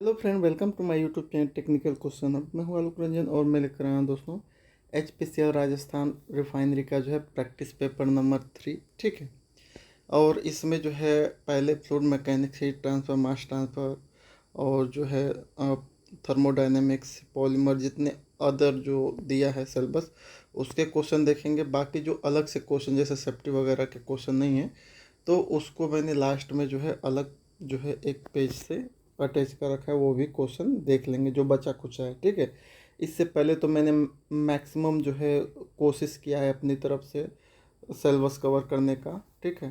Hello friend, welcome to my YouTube channel technical question. अब मैं हूँ आलोक रंजन और मैं लेकर आया हूँ दोस्तों HPCL राजस्थान रिफाइनरी का जो है प्रैक्टिस पेपर नंबर 3। ठीक है। और इसमें जो है पहले फ्लूइड मैकेनिक्स, हीट ट्रांसफ़र, मास ट्रांसफ़र और जो है थर्मोडायनेमिक्स, पॉलीमर, जितने अदर जो दिया है सिलेबस उसके क्वेश्चन देखेंगे। बाकी जो अलग से क्वेश्चन जैसे सेफ्टी वगैरह के क्वेश्चन नहीं है तो उसको मैंने लास्ट में जो है अलग जो है एक पेज से अटैच कर रखा है, वो भी क्वेश्चन देख लेंगे जो बचा खुचा है। ठीक है। इससे पहले तो मैंने मैक्सिमम जो है कोशिश किया है अपनी तरफ से सिलेबस कवर करने का। ठीक है।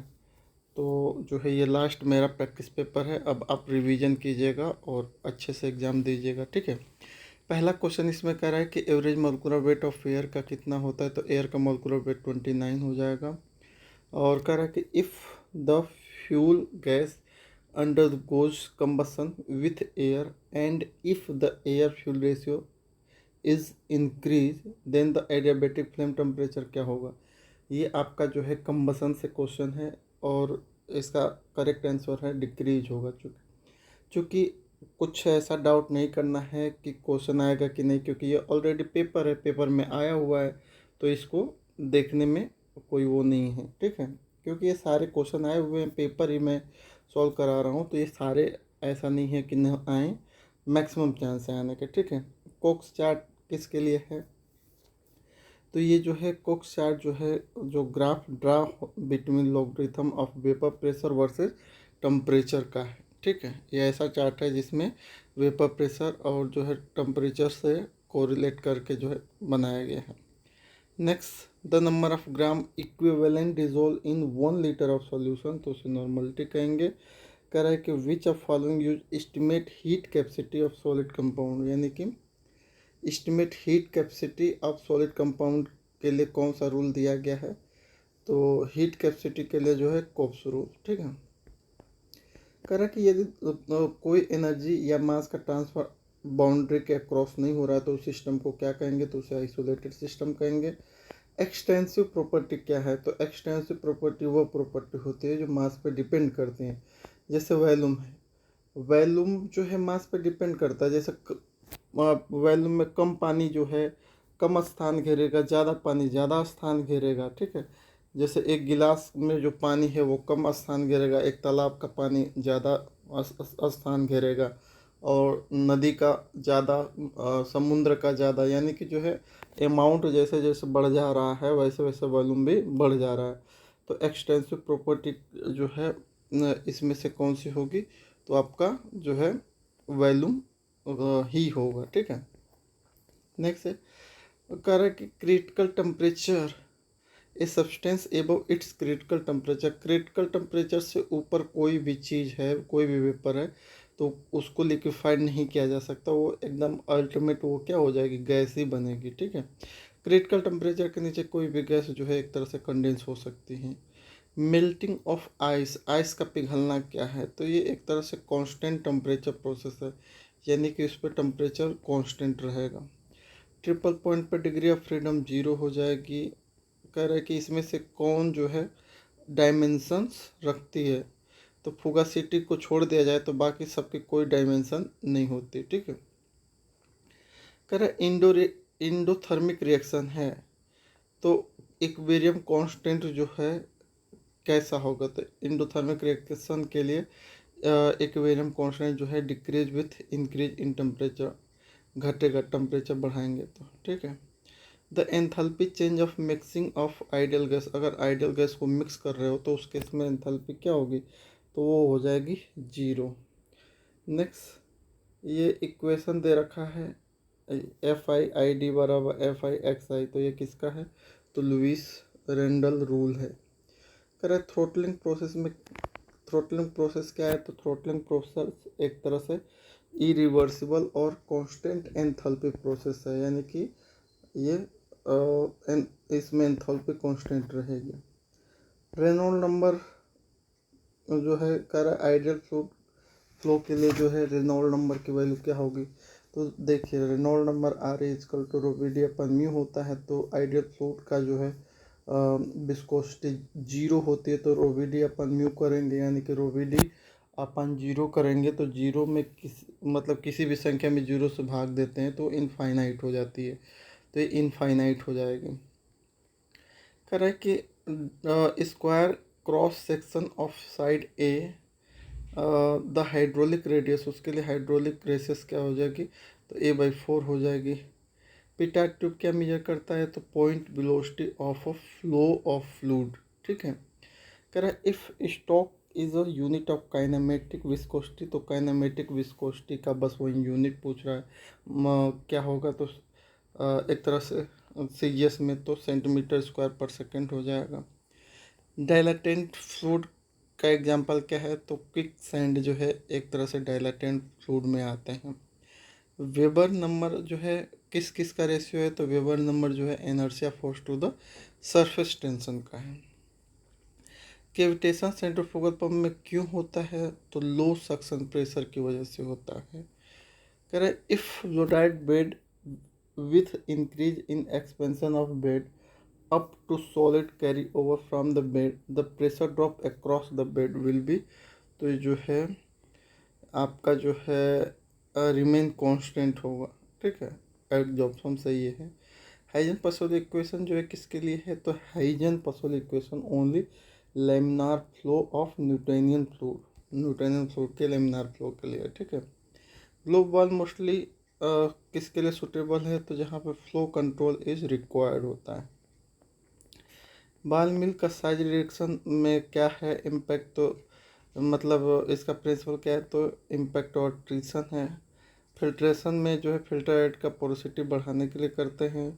तो जो है ये लास्ट मेरा प्रैक्टिस पेपर है। अब आप रिवीजन कीजिएगा और अच्छे से एग्ज़ाम दीजिएगा। ठीक है। पहला क्वेश्चन इसमें कह रहा है कि average molecular weight of air का कितना होता है, तो एयर का मोलिकुलर वेट 29 हो जाएगा। और कह रहा है कि if the fuel gas undergoes combustion with air and if the air fuel ratio is increased then the adiabatic flame temperature क्या होगा। ये आपका जो है कंबसन से क्वेश्चन है और इसका करेक्ट आंसर है डिक्रीज होगा। चूँकि कुछ ऐसा डाउट नहीं करना है कि क्वेश्चन आएगा कि नहीं, क्योंकि ये ऑलरेडी पेपर है, पेपर में आया हुआ है, तो इसको देखने में कोई वो नहीं है। ठीक है। क्योंकि ये सारे क्वेश्चन आए हुए हैं, पेपर ही मैं सॉल्व करा रहा हूँ, तो ये सारे ऐसा नहीं है कि न आए, मैक्सिमम चांस है आने के। ठीक है। कोक्स चार्ट किसके लिए है, तो ये जो है कोक्स चार्ट जो है जो graph draw between logarithm of vapour pressure versus temperature का है। ठीक है। ये ऐसा चार्ट है जिसमें वेपर प्रेशर और जो है टेम्परेचर से कोरिलेट करके जो है बनाया गया है। Next, the number of gram equivalent dissolve in 1 litre of solution, तो उसे नॉर्मलिटी कहेंगे। कह रहा है कि विच of following use estimate heat capacity of solid compound, यानी कि estimate heat capacity of solid compound के लिए कौन सा रूल दिया गया है, तो हीट कैपेसिटी के लिए जो है कोप्स रूल। ठीक है। कह रहा है कि यदि कोई एनर्जी या मास का ट्रांसफर बाउंड्री के अक्रॉस नहीं हो रहा है तो उस सिस्टम को क्या कहेंगे, तो उसे आइसोलेटेड सिस्टम कहेंगे। एक्सटेंसिव प्रॉपर्टी क्या है, तो एक्सटेंसिव प्रॉपर्टी वो प्रॉपर्टी होती है जो मास पे डिपेंड करती है। जैसे वॉल्यूम है, वॉल्यूम जो है मास पे डिपेंड करता है। जैसे वॉल्यूम में कम पानी जो है कम स्थान घेरेगा, ज़्यादा पानी ज़्यादा स्थान घेरेगा। ठीक है। जैसे एक गिलास में जो पानी है वो कम स्थान घेरेगा, एक तालाब का पानी ज़्यादा स्थान घेरेगा, और नदी का ज़्यादा, समुद्र का ज़्यादा, यानी कि जो है अमाउंट जैसे जैसे बढ़ जा रहा है वैसे वैसे वॉल्यूम भी बढ़ जा रहा है। तो एक्सटेंसिव प्रॉपर्टी जो है इसमें से कौन सी होगी, तो आपका जो है वॉल्यूम ही होगा। ठीक है। नेक्स्ट है, कह रहा है कि critical temperature a substance above it's critical temperature, critical temperature से ऊपर कोई भी चीज़ है, कोई भी वेपर है, तो उसको लिक्विफाइड नहीं किया जा सकता, वो एकदम अल्टीमेट वो क्या हो जाएगी, गैस ही बनेगी। ठीक है। क्रिटिकल टेम्परेचर के नीचे कोई भी गैस जो है एक तरह से कंडेंस हो सकती है। मेल्टिंग ऑफ आइस, आइस का पिघलना क्या है, तो ये एक तरह से कांस्टेंट टेम्परेचर प्रोसेस है, यानी कि इस पर टेम्परेचर कांस्टेंट रहेगा। ट्रिपल पॉइंट पर डिग्री ऑफ फ्रीडम 0 हो जाएगी। कह रहा है कि इसमें से कौन जो है डायमेंशंस रखती है, तो फुगासिटी को छोड़ दिया जाए तो बाकी सबकी कोई डायमेंशन नहीं होती। ठीक है। कह रहा है इंडोथर्मिक रिएक्शन है, तो इक्विलिब्रियम कांस्टेंट जो है कैसा होगा, तो इंडोथर्मिक रिएक्शन के लिए इक्विलिब्रियम कांस्टेंट जो है decrease with increase in temperature, घटेगा टेम्परेचर बढ़ाएंगे तो। ठीक है। The enthalpy change of mixing of ideal gas, अगर आइडियल गैस को मिक्स कर रहे हो तो उस केस में एंथैल्पी क्या होगी, तो वो हो जाएगी 0। नेक्स्ट, ये इक्वेशन दे रखा है FI/ID बराबर FI/XI, तो ये किसका है, तो लुईस रेंडल रूल है। कह रहे थ्रोटलिंग प्रोसेस में, थ्रोटलिंग प्रोसेस क्या है, तो थ्रोटलिंग प्रोसेस एक तरह से इरिवर्सिबल और कांस्टेंट एंथैल्पी प्रोसेस है, यानी कि ये इसमें एंथैल्पी कांस्टेंट रहेगी। रेनॉल्ड नंबर जो है कह रहा है आइडियल फ्लो के लिए जो है रेनॉल्ड नंबर की वैल्यू क्या होगी, तो देखिए रेनॉल्ड नंबर RA=ρVD/μ होता है, तो आइडियल फ्लूइड का जो है विस्कोसिटी 0 होती है, तो ρVD/μ करेंगे, यानी कि ρVD अपन जीरो करेंगे तो जीरो में किसी भी संख्या में जीरो से भाग देते हैं तो इनफाइनाइट हो जाती है, तो ये इनफाइनाइट हो जाएगी। कह रहा है कि square cross section of side A the hydraulic radius, उसके लिए हाइड्रोलिक रेडियस क्या हो जाएगी, तो a/4 हो जाएगी। पिटा ट्यूब क्या मेजर करता है, तो point velocity of a flow of fluid, ठीक है। कह रहा है if stock is a unit of kinematic viscosity, तो काइनेमेटिक विस्कोसिटी का बस वही यूनिट पूछ रहा है। क्या होगा, तो एक तरह से सीजीएस में तो सेंटीमीटर स्क्वायर पर सेकेंड हो जाएगा। डाइलेटेंट फ्लूइड का एग्जांपल क्या है, तो क्विक सैंड जो है एक तरह से डाइलेटेंट फ्लूइड में आते हैं। वेबर नंबर जो है किस किस का रेशियो है, तो वेबर नंबर जो है inertia force to the surface tension का है। कैविटेशन सेंट्रीफ्यूगल पंप में क्यों होता है, तो लो सक्शन प्रेशर की वजह से होता है। कह रहे if fluoride bed with increase in expansion of bed up to solid carry over from the bed, the pressure drop across the bed will be, तो ये जो है आपका जो है रिमेन कांस्टेंट होगा, ठीक है। एग्जॉर्प्शन सही है। हाइजन पसोल इक्वेशन जो है किसके लिए है, तो Hagen Poiseuille equation only laminar flow of Newtonian fluid के लेमिनार फ्लो के लिए, ठीक है। ग्लोब वॉल मोस्टली किसके लिए सुटेबल है, तो जहाँ पे फ्लो कंट्रोल इज रिक्वायर्ड होता है। बाल मिल का साइज रिडक्शन में क्या है इम्पैक्ट, तो मतलब इसका प्रिंसिपल क्या है, तो इम्पैक्ट और ट्रीसन है। फिल्ट्रेशन में जो है फिल्टर हेड का पोरोसिटी बढ़ाने के लिए करते हैं।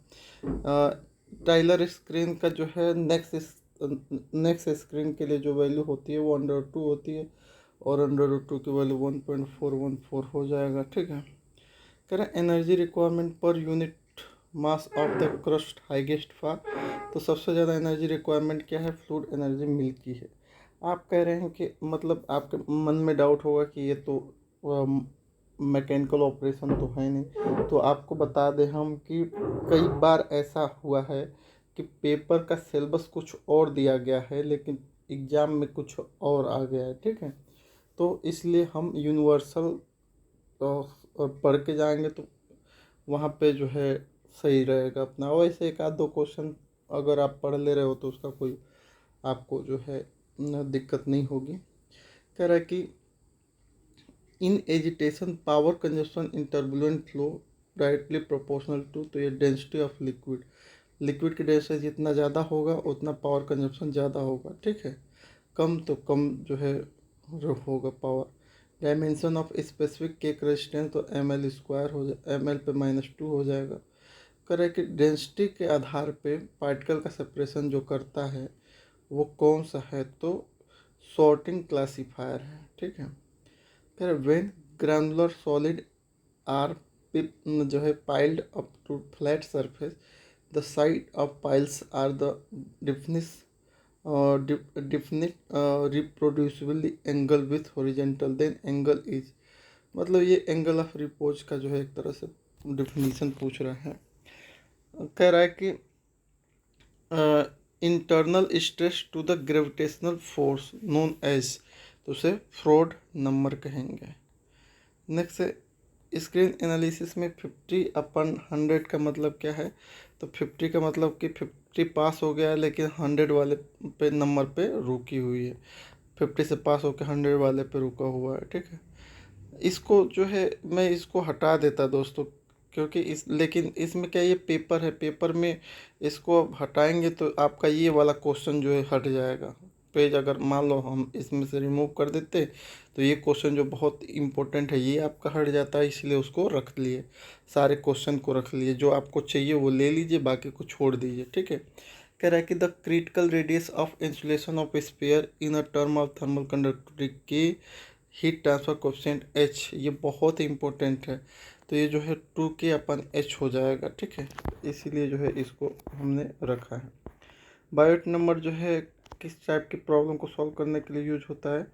टाइलर स्क्रीन का जो है नेक्स्ट स्क्रीन के लिए जो वैल्यू होती है वो √2 होती है, और √2 की वैल्यू 1.414 हो जाएगा, ठीक है। कह रहे energy requirement per unit mass of the crust highest for, तो सबसे ज़्यादा एनर्जी रिक्वायरमेंट क्या है, फ्लूइड एनर्जी मिल की है। आप कह रहे हैं कि मतलब आपके मन में डाउट होगा कि ये तो मैकेनिकल ऑपरेशन तो है नहीं, तो आपको बता दें हम कि कई बार ऐसा हुआ है कि पेपर का सिलेबस कुछ और दिया गया है लेकिन एग्ज़ाम में कुछ और आ गया है, ठीक है। तो इसलिए हम यूनिवर्सल पढ़ के जाएंगे तो वहाँ पे जो है सही रहेगा अपना। वैसे एक आध दो क्वेश्चन अगर आप पढ़ ले रहे हो तो उसका कोई आपको जो है दिक्कत नहीं होगी। कह रहा है कि in agitation power consumption in turbulent flow directly proportional to, तो ये डेंसिटी ऑफ लिक्विड की डेंसिटी जितना ज़्यादा होगा उतना पावर कंजप्शन ज़्यादा होगा, ठीक है। कम तो कम जो है होगा power. Dimension of specific cake resistance, तो ml² हो जाए, ml पे -2 हो जाएगा। करे कि डेंसिटी के आधार पे पार्टिकल का सेपरेशन जो करता है वो कौन सा है, तो सॉर्टिंग क्लासीफायर है, ठीक है। फिर व्हेन ग्रैनुलर सॉलिड आर जो है piled up to flat surface, the side of piles are the definite reproducible angle with horizontal, then angle is, मतलब ये एंगल ऑफ रिपोज का जो है एक तरह से डिफिनीशन पूछ रहा है। कह रहा है कि internal stress to the gravitational force known as, तो उसे फ्रॉड नंबर कहेंगे। नेक्स्ट है स्क्रीन एनालिसिस में 50/100 का मतलब क्या है, तो 50 का मतलब कि 50 पास हो गया है लेकिन 100 वाले पे नंबर पे रुकी हुई है, 50 से पास होकर 100 वाले पे रुका हुआ है, ठीक है। इसको जो है मैं इसको हटा देता दोस्तों, क्योंकि लेकिन इसमें क्या, ये पेपर है, पेपर में इसको हटाएंगे तो आपका ये वाला क्वेश्चन जो है हट जाएगा। पेज अगर मान लो हम इसमें से रिमूव कर देते तो ये क्वेश्चन जो बहुत इंपॉर्टेंट है ये आपका हट जाता है, इसलिए उसको रख लिए, सारे क्वेश्चन को रख लिए, जो आपको चाहिए वो ले लीजिए, बाकी को छोड़ दीजिए, ठीक है। कह रहा है कि the critical radius of insulation of sphere in a term of thermal conductivity की हीट ट्रांसफर कोएफिशिएंट H, ये बहुत ही इंपॉर्टेंट है, तो ये जो है 2K/H हो जाएगा, ठीक है। इसीलिए जो है इसको हमने रखा है। बायोट नंबर जो है किस टाइप की प्रॉब्लम को सॉल्व करने के लिए यूज होता है,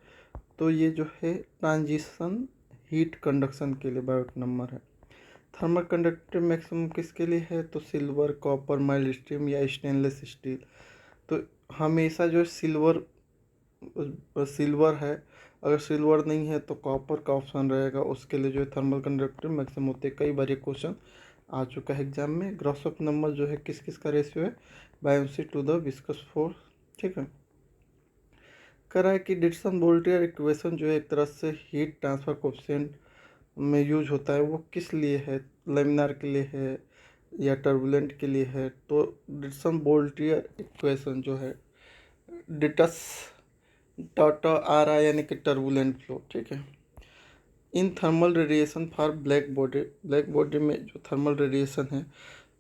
तो ये जो है ट्रांजिशन हीट कंडक्शन के लिए बायोट नंबर है। थर्मल कंडक्टिविटी मैक्सिमम किसके लिए है, तो सिल्वर, कॉपर, माइल्ड स्टील या स्टेनलेस स्टील, तो हमेशा जो सिल्वर है अगर सिल्वर नहीं है तो कॉपर का ऑप्शन रहेगा, उसके लिए जो है थर्मल कंडक्टिविटी मैक्सिमम होती है। कई बार ये क्वेश्चन आ चुका है एग्जाम में। ग्रॉस ऑफ नंबर जो है किस किस का रेशियो है, बायोसी टू द विस्कस फोर्स, ठीक है। कह रहा है कि डिटसन वोल्टेयर इक्वेशन जो है एक तरह से हीट ट्रांसफर कोफिशिएंट में यूज होता है, वो किस लिए है, लेमिनार के लिए है या टर्बुलेंट के लिए है। तो डिटसन वोल्टेयर इक्वेशन जो है डिटस टाटा आ रहा है यानी कि टर्बुलेंट फ्लो, ठीक है। In thermal radiation for black body में जो थर्मल रेडिएशन है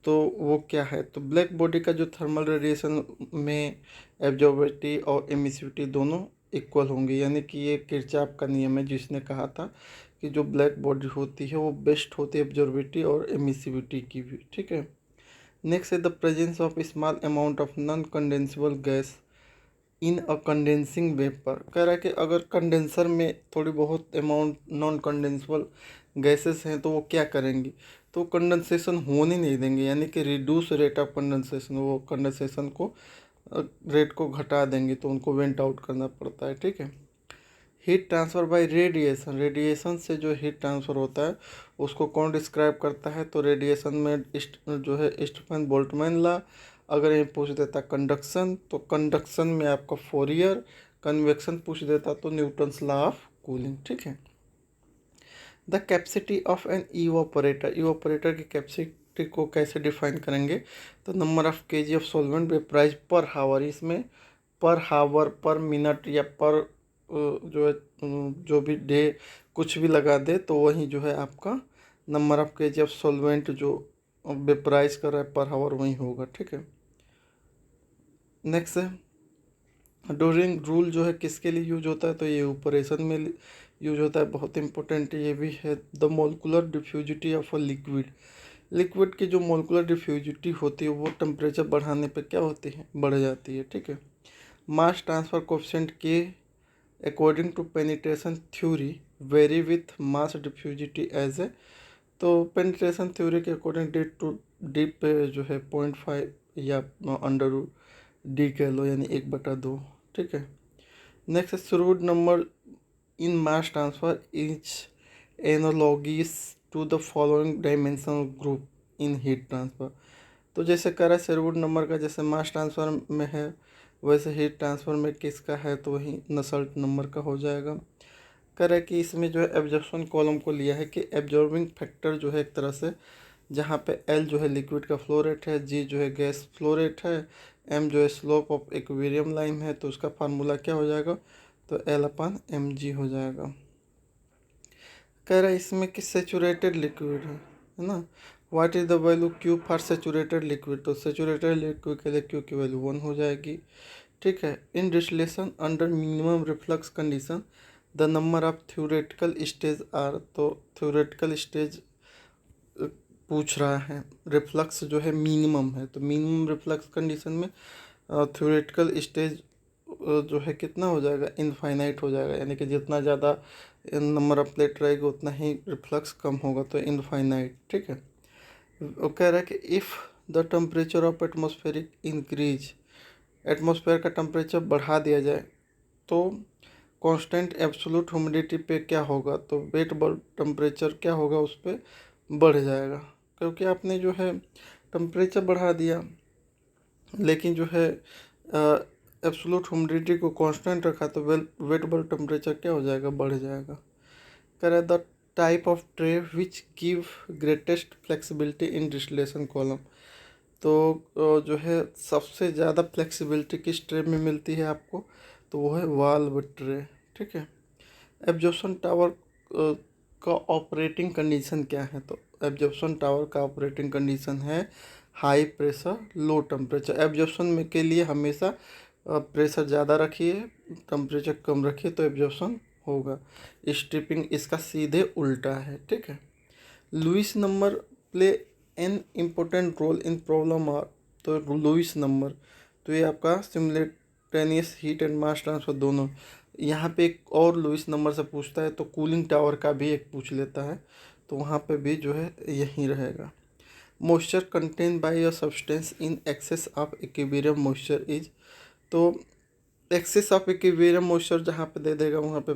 तो वो क्या है, तो ब्लैक बॉडी का जो थर्मल रेडिएशन में एब्जॉर्बिविटी और एमिसिविटी दोनों इक्वल होंगे, यानी कि ये किरचॉफ का नियम है जिसने कहा था कि जो ब्लैक बॉडी होती है वो बेस्ट होती है एब्जॉर्बिविटी और एमिसिविटी की भी, ठीक है। नेक्स्ट है the presence of small amount of non condensable gas in a condensing vapour. कह रहा है कि अगर कंडेंसर में थोड़ी बहुत अमाउंट नॉन कंडेंसिबल गैसेस हैं तो वो क्या करेंगी, तो कंडेंसेशन होने नहीं देंगे, यानी कि रिड्यूस रेट ऑफ कंडेंसेशन, वो कंडेंसेशन को रेट को घटा देंगे, तो उनको वेंट आउट करना पड़ता है, ठीक है। Heat transfer bye radiation, radiation से जो हीट ट्रांसफ़र होता है उसको कौन डिस्क्राइब करता है, तो रेडिएशन में जो है स्टीफन बोल्ट्जमैन लॉ। अगर ये पूछ देता कंडक्शन तो कंडक्शन में आपका फोरियर, कन्वेक्शन पूछ देता तो न्यूटन्स लॉ ऑफ कूलिंग, ठीक है। The capacity of an evaporator, evaporator की कैपेसिटी को कैसे डिफाइन करेंगे, तो number of KG of solvent vaporize per hour, इसमें पर हावर, पर मिनट या पर जो है जो भी डे कुछ भी लगा दे तो वही जो है आपका number of KG of solvent जो वेपराइज कर रहा है पर हावर वही होगा, ठीक है। नेक्स्ट है डोरिंग रूल जो है किसके लिए यूज होता है, तो ये ऑपरेशन में यूज होता है, बहुत इंपॉर्टेंट ये भी है। The molecular diffusivity of a liquid, liquid की जो मोलिकुलर डिफ्यूजिटी होती है वो टेम्परेचर बढ़ाने पे क्या होती है, बढ़ जाती है, ठीक है। मास ट्रांसफर कोफिशिएंट के according to penetration theory very with mass diffusivity as a, तो पेनिट्रेशन थ्योरी के अकॉर्डिंग डीप पे जो है 0.5 या अंडर डी कह लो, यानी 1/2, ठीक है। Next Sherwood number in mass transfer is analogous to the following dimensional group in heat transfer. तो जैसे कह रहा है शेरवुड नंबर का जैसे मास ट्रांसफर में है वैसे हीट ट्रांसफर में किसका है, तो वही नसल्ट नंबर का हो जाएगा। कह रहा है कि इसमें जो है एब्जॉर्प्शन कॉलम को लिया है कि एब्जॉर्बिंग फैक्टर जो है एक तरह से, जहाँ पे एल जो है लिक्विड का फ्लो रेट है, जी जो है गैस फ्लो रेट है, एम जो है स्लोप ऑफ इक्विलिब्रियम लाइन है, तो उसका फार्मूला क्या हो जाएगा, तो L/mg हो जाएगा। कह रहा है इसमें कि सेचूरेटेड लिक्विड है ना, what is the value Q for saturated liquid, तो सेचूरेटेड लिक्विड के लिए क्यू की वैल्यू 1 हो जाएगी, ठीक है। In distillation under minimum reflux condition the number of theoretical stage are, तो थ्योरेटिकल स्टेज पूछ रहा है, रिफ्लक्स जो है मिनिमम है तो मिनिमम रिफ्लक्स कंडीशन में थ्योरेटिकल स्टेज जो है कितना हो जाएगा, इनफाइनाइट हो जाएगा, यानी कि जितना ज़्यादा नंबर ऑफ प्लेट रहेगा उतना ही रिफ्लक्स कम होगा, तो इनफाइनाइट, ठीक है। वो कह रहा है कि if the temperature of atmospheric increase, atmosphere का टेम्परेचर बढ़ा दिया जाए तो कांस्टेंट एब्सोल्यूट ह्यूमिडिटी पे क्या होगा, तो वेट बल्ब टेम्परेचर क्या होगा उस पर बढ़ जाएगा, क्योंकि आपने जो है टेम्परेचर बढ़ा दिया लेकिन जो है एब्सोल्यूट ह्यूमिडिटी को कांस्टेंट रखा तो वेट बल्ब टेम्परेचर क्या हो जाएगा, बढ़ जाएगा। कह रहा है the type of tray which give greatest flexibility in distillation column, तो जो है सबसे ज़्यादा फ्लेक्सिबिलिटी किस ट्रे में मिलती है आपको, तो वो है वाल्व ट्रे, ठीक है। एब्जॉर्प्शन टावर का ऑपरेटिंग कंडीशन क्या है, तो एब्जॉर्प्शन टावर का ऑपरेटिंग कंडीशन है high pressure low temperature. Absorption में के लिए हमेशा प्रेशर ज़्यादा रखिए, टेम्परेचर कम रखिए तो एब्जॉर्प्शन होगा। स्ट्रिपिंग इसका सीधे उल्टा है, ठीक है। Lewis number play an important role in problem are, तो लुईस नंबर, तो ये आपका simultaneous heat and mass transfer दोनों। यहाँ पे एक और लुईस नंबर से पूछता है तो कूलिंग टावर का भी एक पूछ लेता है, तो वहाँ पे भी जो है यही रहेगा। Moisture content by a substance in excess of equilibrium moisture is, तो एक्सेस ऑफ इक्विलिब्रियम मॉइस्चर जहाँ पे दे देगा वहाँ पे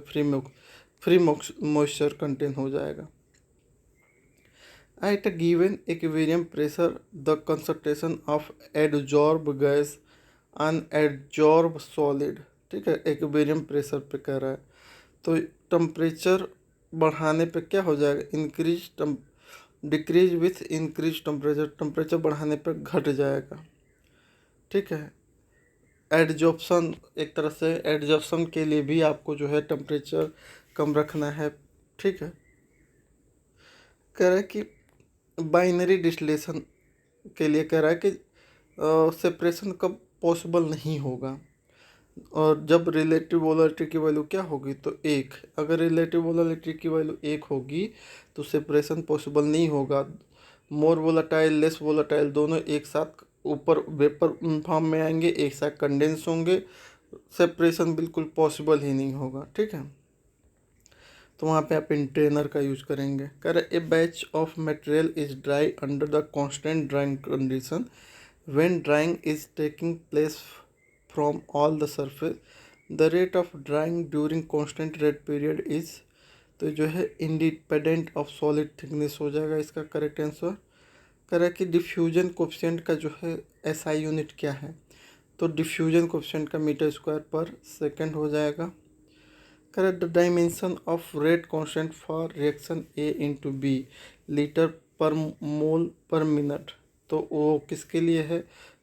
फ्री मॉइस्चर कंटेन हो जाएगा। At a given equilibrium pressure the concentration of adsorbed gas unadsorbed solid, ठीक है, इक्विलिब्रियम प्रेशर पे कह रहा है। तो टेम्परेचर बढ़ाने पे क्या हो जाएगा, decrease with increase temperature, temperature बढ़ाने पे घट जाएगा, ठीक है। एडजॉर्प्शन, एक तरह से एडजॉर्प्शन के लिए भी आपको जो है टेम्परेचर कम रखना है, ठीक है। कह रहा है कि बाइनरी डिस्टिलेशन के लिए कह रहा है कि सेपरेशन कब पॉसिबल नहीं होगा, और जब रिलेटिव वोलेटिलिटी की वैल्यू क्या होगी तो 1। अगर रिलेटिव वोलेटिलिटी की वैल्यू 1 होगी तो सेपरेशन पॉसिबल नहीं होगा। मोर वोलेटाइल लेस वोलेटाइल दोनों एक साथ ऊपर वेपर फॉर्म में आएंगे, एक साथ कंडेंस होंगे, सेपरेशन बिल्कुल पॉसिबल ही नहीं होगा, ठीक है। तो वहाँ पे आप इंटेनर का यूज करेंगे। कह रहे a batch of material is dry under the constant drying condition when drying is taking place from all the surface the rate of drying during constant rate period is, तो जो है इंडिपेंडेंट ऑफ सॉलिड थिकनेस हो जाएगा इसका correct answer. कह रहा है कि डिफ्यूजन कोफिशिएंट का जो है एसआई यूनिट क्या है, तो डिफ्यूजन कोफिशिएंट का मीटर स्क्वायर पर सेकंड हो जाएगा। कह रहा है the dimension of rate constant for reaction A into B litre per mole पर मिनट, तो वो किसके लिए है,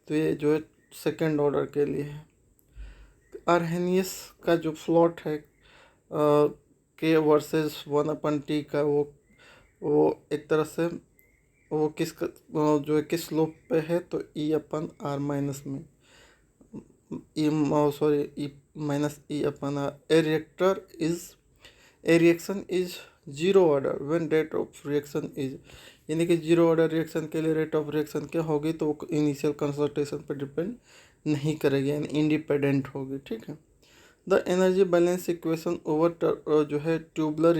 तो ये जो है सेकेंड ऑर्डर के लिए है। आर्हेनियस का जो फ्लॉट है के वर्सेस 1/T का, वो एक तरह से वो जो है किस स्लोप पे है, तो E/R माइनस में E sorry E minus E/R। A reaction is zero order when rate of reaction is, यानी कि जीरो ऑर्डर रिएक्शन के लिए रेट ऑफ रिएक्शन क्या होगी, तो वो इनिशियल कंसंट्रेशन पर डिपेंड नहीं करेगी, यानी इंडिपेंडेंट होगी, ठीक है। The energy balance equation over जो है ट्यूबुलर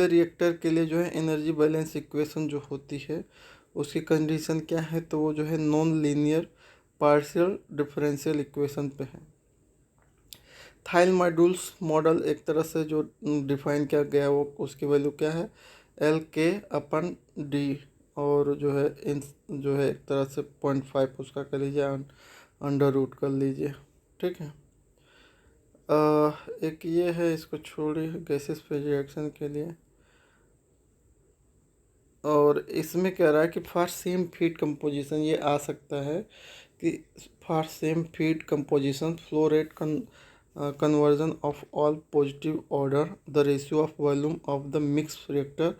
रिएक्टर के लिए जो है एनर्जी बैलेंस इक्वेशन जो होती है उसकी कंडीशन क्या है, तो वो जो है non linear partial differential equation पे है। थाइल मॉड्यूल्स मॉडल एक तरह से जो डिफाइन किया गया वो उसकी वैल्यू क्या है, Lk/d, और जो है जो है एक तरह से 0.5 उसका कर लीजिए, अंडर रूट कर लीजिए, ठीक है। एक ये है, इसको छोड़िए गैसेस पे रिएक्शन के लिए। और इसमें कह रहा है कि फॉर सेम फीड कंपोजिशन, ये आ सकता है कि for same feed composition flow rate conversion of all positive order the ratio of volume of the mix reactor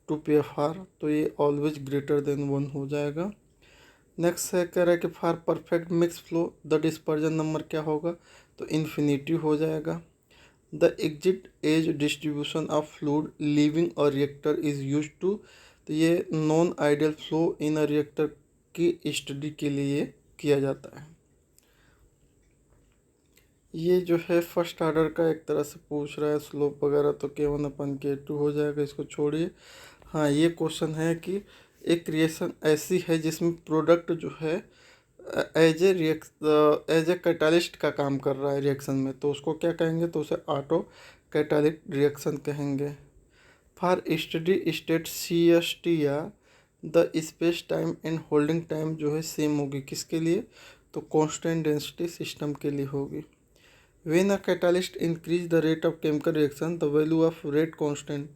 to PFR, तो ये ऑलवेज ग्रेटर देन 1 हो जाएगा। नेक्स्ट है, कह रहा है कि for perfect mix flow the dispersion number क्या होगा, तो इन्फिनिटी हो जाएगा। The exit age distribution of fluid leaving a reactor is use to, तो ये non ideal flow in a reactor की स्टडी के लिए किया जाता है। ये जो है फर्स्ट ऑर्डर का एक तरह से पूछ रहा है स्लोप वगैरह, तो K1/K2 हो जाएगा, इसको छोड़िए। हाँ, ये क्वेश्चन है कि एक रिएक्शन ऐसी है जिसमें प्रोडक्ट जो है एज ए कैटालिस्ट का काम कर रहा है रिएक्शन में, तो उसको क्या कहेंगे, तो उसे ऑटो कैटालिक रिएक्शन कहेंगे। फॉर स्टडी स्टेट CST या the space time and holding time जो है सेम होगी किसके लिए, तो कांस्टेंट डेंसिटी सिस्टम के लिए होगी। When a catalyst increase the rate of chemical reaction the value of rate constant,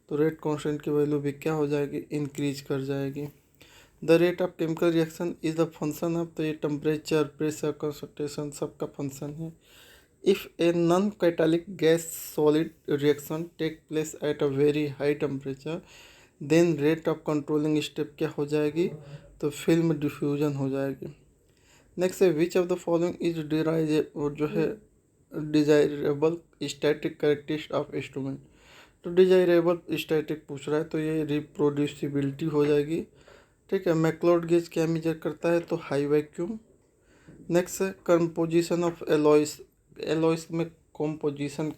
तो रेट कांस्टेंट की वैल्यू भी क्या हो जाएगी, इंक्रीज कर जाएगी। The rate of chemical reaction is the function of, तो ये टेम्परेचर प्रेशर कंसंट्रेशन सबका फंक्शन है। If a non catalytic gas solid reaction take place at a very high temperature then rate of controlling step क्या हो जाएगी, तो film diffusion हो जाएगी। नेक्स्ट है which of the following is जो है desirable static characteristic of instrument, तो डिजायरेबल स्टैटिक पूछ रहा है, तो ये रिप्रोड्यूसिबिलिटी हो जाएगी, ठीक है। मैक्लोड गेज क्या मेजर करता है, तो हाई वैक्यूम। नेक्स्ट है कंपोजिशन ऑफ एलॉयस, एलॉयस में कंपोजिशन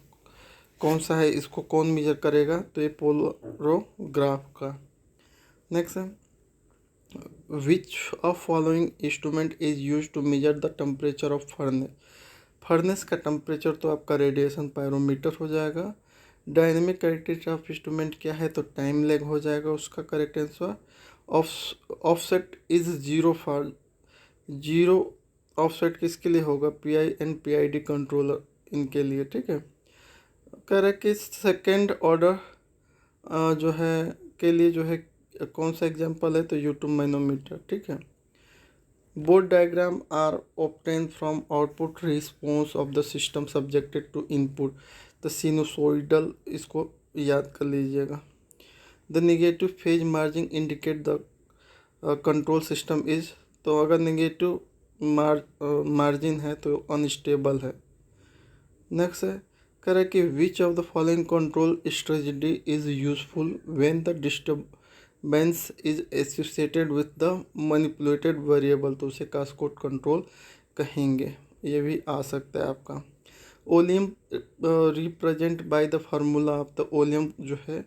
कौन सा है, इसको कौन मेजर करेगा, तो ये पोलोग्राफ का। नेक्स्ट है which of following instrument is use to measure the temperature of furnace, furnace का टेम्परेचर तो आपका रेडिएशन पायरोमीटर हो जाएगा। डायनेमिक कैरेक्टरिस्टिक ऑफ इंस्ट्रूमेंट क्या है, तो टाइम लेग हो जाएगा उसका correct answer. Offset is zero for zero offset किसके लिए होगा, पीआई एंड पीआईडी कंट्रोलर इनके लिए, ठीक है। कह रहा है कि सेकेंड ऑर्डर जो है के लिए जो है कौन सा एग्जांपल है, तो यूट्यूब मैनोमीटर, ठीक है। Bode diagram are obtain from output response of the system subjected to input, the sinusoidal, इसको याद कर लीजिएगा। The negative phase margin indicate the control system is, तो अगर नेगेटिव मार्जिन है तो अनस्टेबल है। नेक्स्ट है, कह रहा है कि which of the following control strategy is useful when the disturbance is associated with the manipulated variable, तो उसे कास्केड कंट्रोल कहेंगे। ये भी आ सकता है आपका। Oleum represent by the formula of the oleum जो है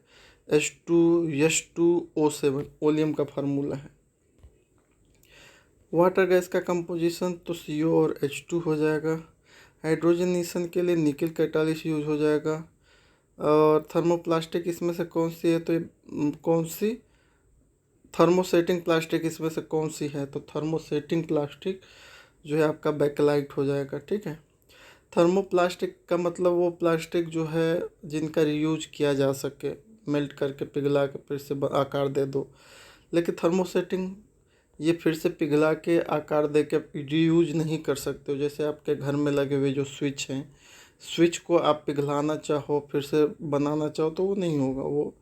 H2O7 ओलियम का फार्मूला है। वाटर गैस का कंपोजिशन तो CO और H2 हो जाएगा। हाइड्रोजनेशन के लिए निकल कैटालिस यूज हो जाएगा। और थर्मोप्लास्टिक इसमें से कौन सी है, तो ये कौन सी थर्मोसेटिंग प्लास्टिक इसमें से कौन सी है, तो थर्मोसेटिंग प्लास्टिक जो है आपका बैकलाइट हो जाएगा, ठीक है। थर्मोप्लास्टिक का मतलब वो प्लास्टिक जो है जिनका रीयूज किया जा सके, मेल्ट करके पिघला के फिर से आकार दे दो। लेकिन थर्मोसेटिंग ये फिर से पिघला के आकार दे के रीयूज नहीं कर सकते हो। जैसे आपके घर में लगे हुए जो स्विच हैं, स्विच को आप पिघलाना चाहो फिर से बनाना चाहो तो वो नहीं होगा, वो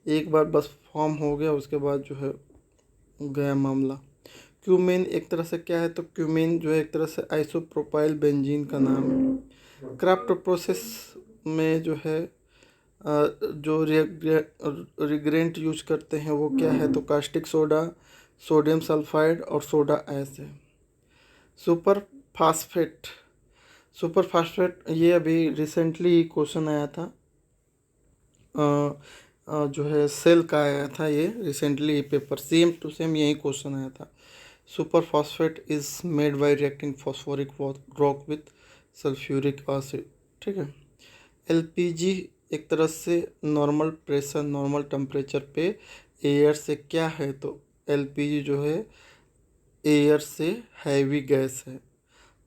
एक बार बस फॉर्म हो गया, उसके बाद जो है गया मामला। क्यूमेन एक तरह से क्या है, तो क्यूमेन जो है एक तरह से आइसोप्रोपाइल बेंजीन का नाम है। क्राफ्ट प्रोसेस में जो है जो रिग्रेंट यूज करते हैं वो क्या है, तो कास्टिक सोडा, सोडियम सल्फाइड और सोडा ऐश है। सुपर फास्फेट, सुपर फास्फेट ये अभी रिसेंटली क्वेश्चन आया था, जो है सेल का आया था, ये recently paper same to same यही क्वेश्चन आया था। Super phosphate is made by reacting phosphoric rock with sulphuric acid, ठीक है। एलपीजी एक तरह से नॉर्मल प्रेशर नॉर्मल टेम्परेचर पे एयर से क्या है, तो एलपीजी जो है एयर से हैवी गैस है,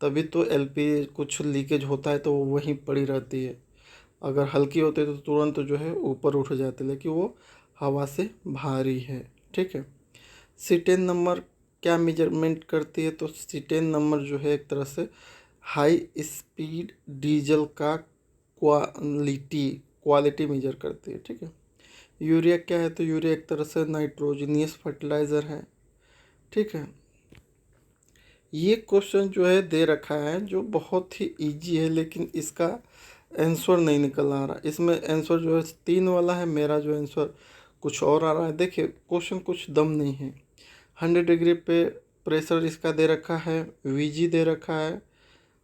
तभी तो एलपीजी कुछ लीकेज होता है तो वो वहीं पड़ी रहती है। अगर हल्की होती है तो तुरंत जो है ऊपर उठ जाती है, लेकिन वो हवा से भारी है, ठीक है। सीटेन नंबर क्या मेजरमेंट करती है, तो सीटेन नंबर जो है एक तरह से हाई स्पीड डीजल का क्वालिटी मेजर करती है, ठीक है। यूरिया क्या है, तो यूरिया एक तरह से नाइट्रोजनियस फर्टिलाइज़र है, ठीक है। ये क्वेश्चन जो है दे रखा है जो बहुत ही इजी है, लेकिन इसका आंसर नहीं निकल आ रहा। इसमें आंसर जो है 3 वाला है, मेरा जो आंसर कुछ और आ रहा है। देखिए क्वेश्चन कुछ दम नहीं है। 100 डिग्री पे प्रेशर इसका दे रखा है, VG दे रखा है,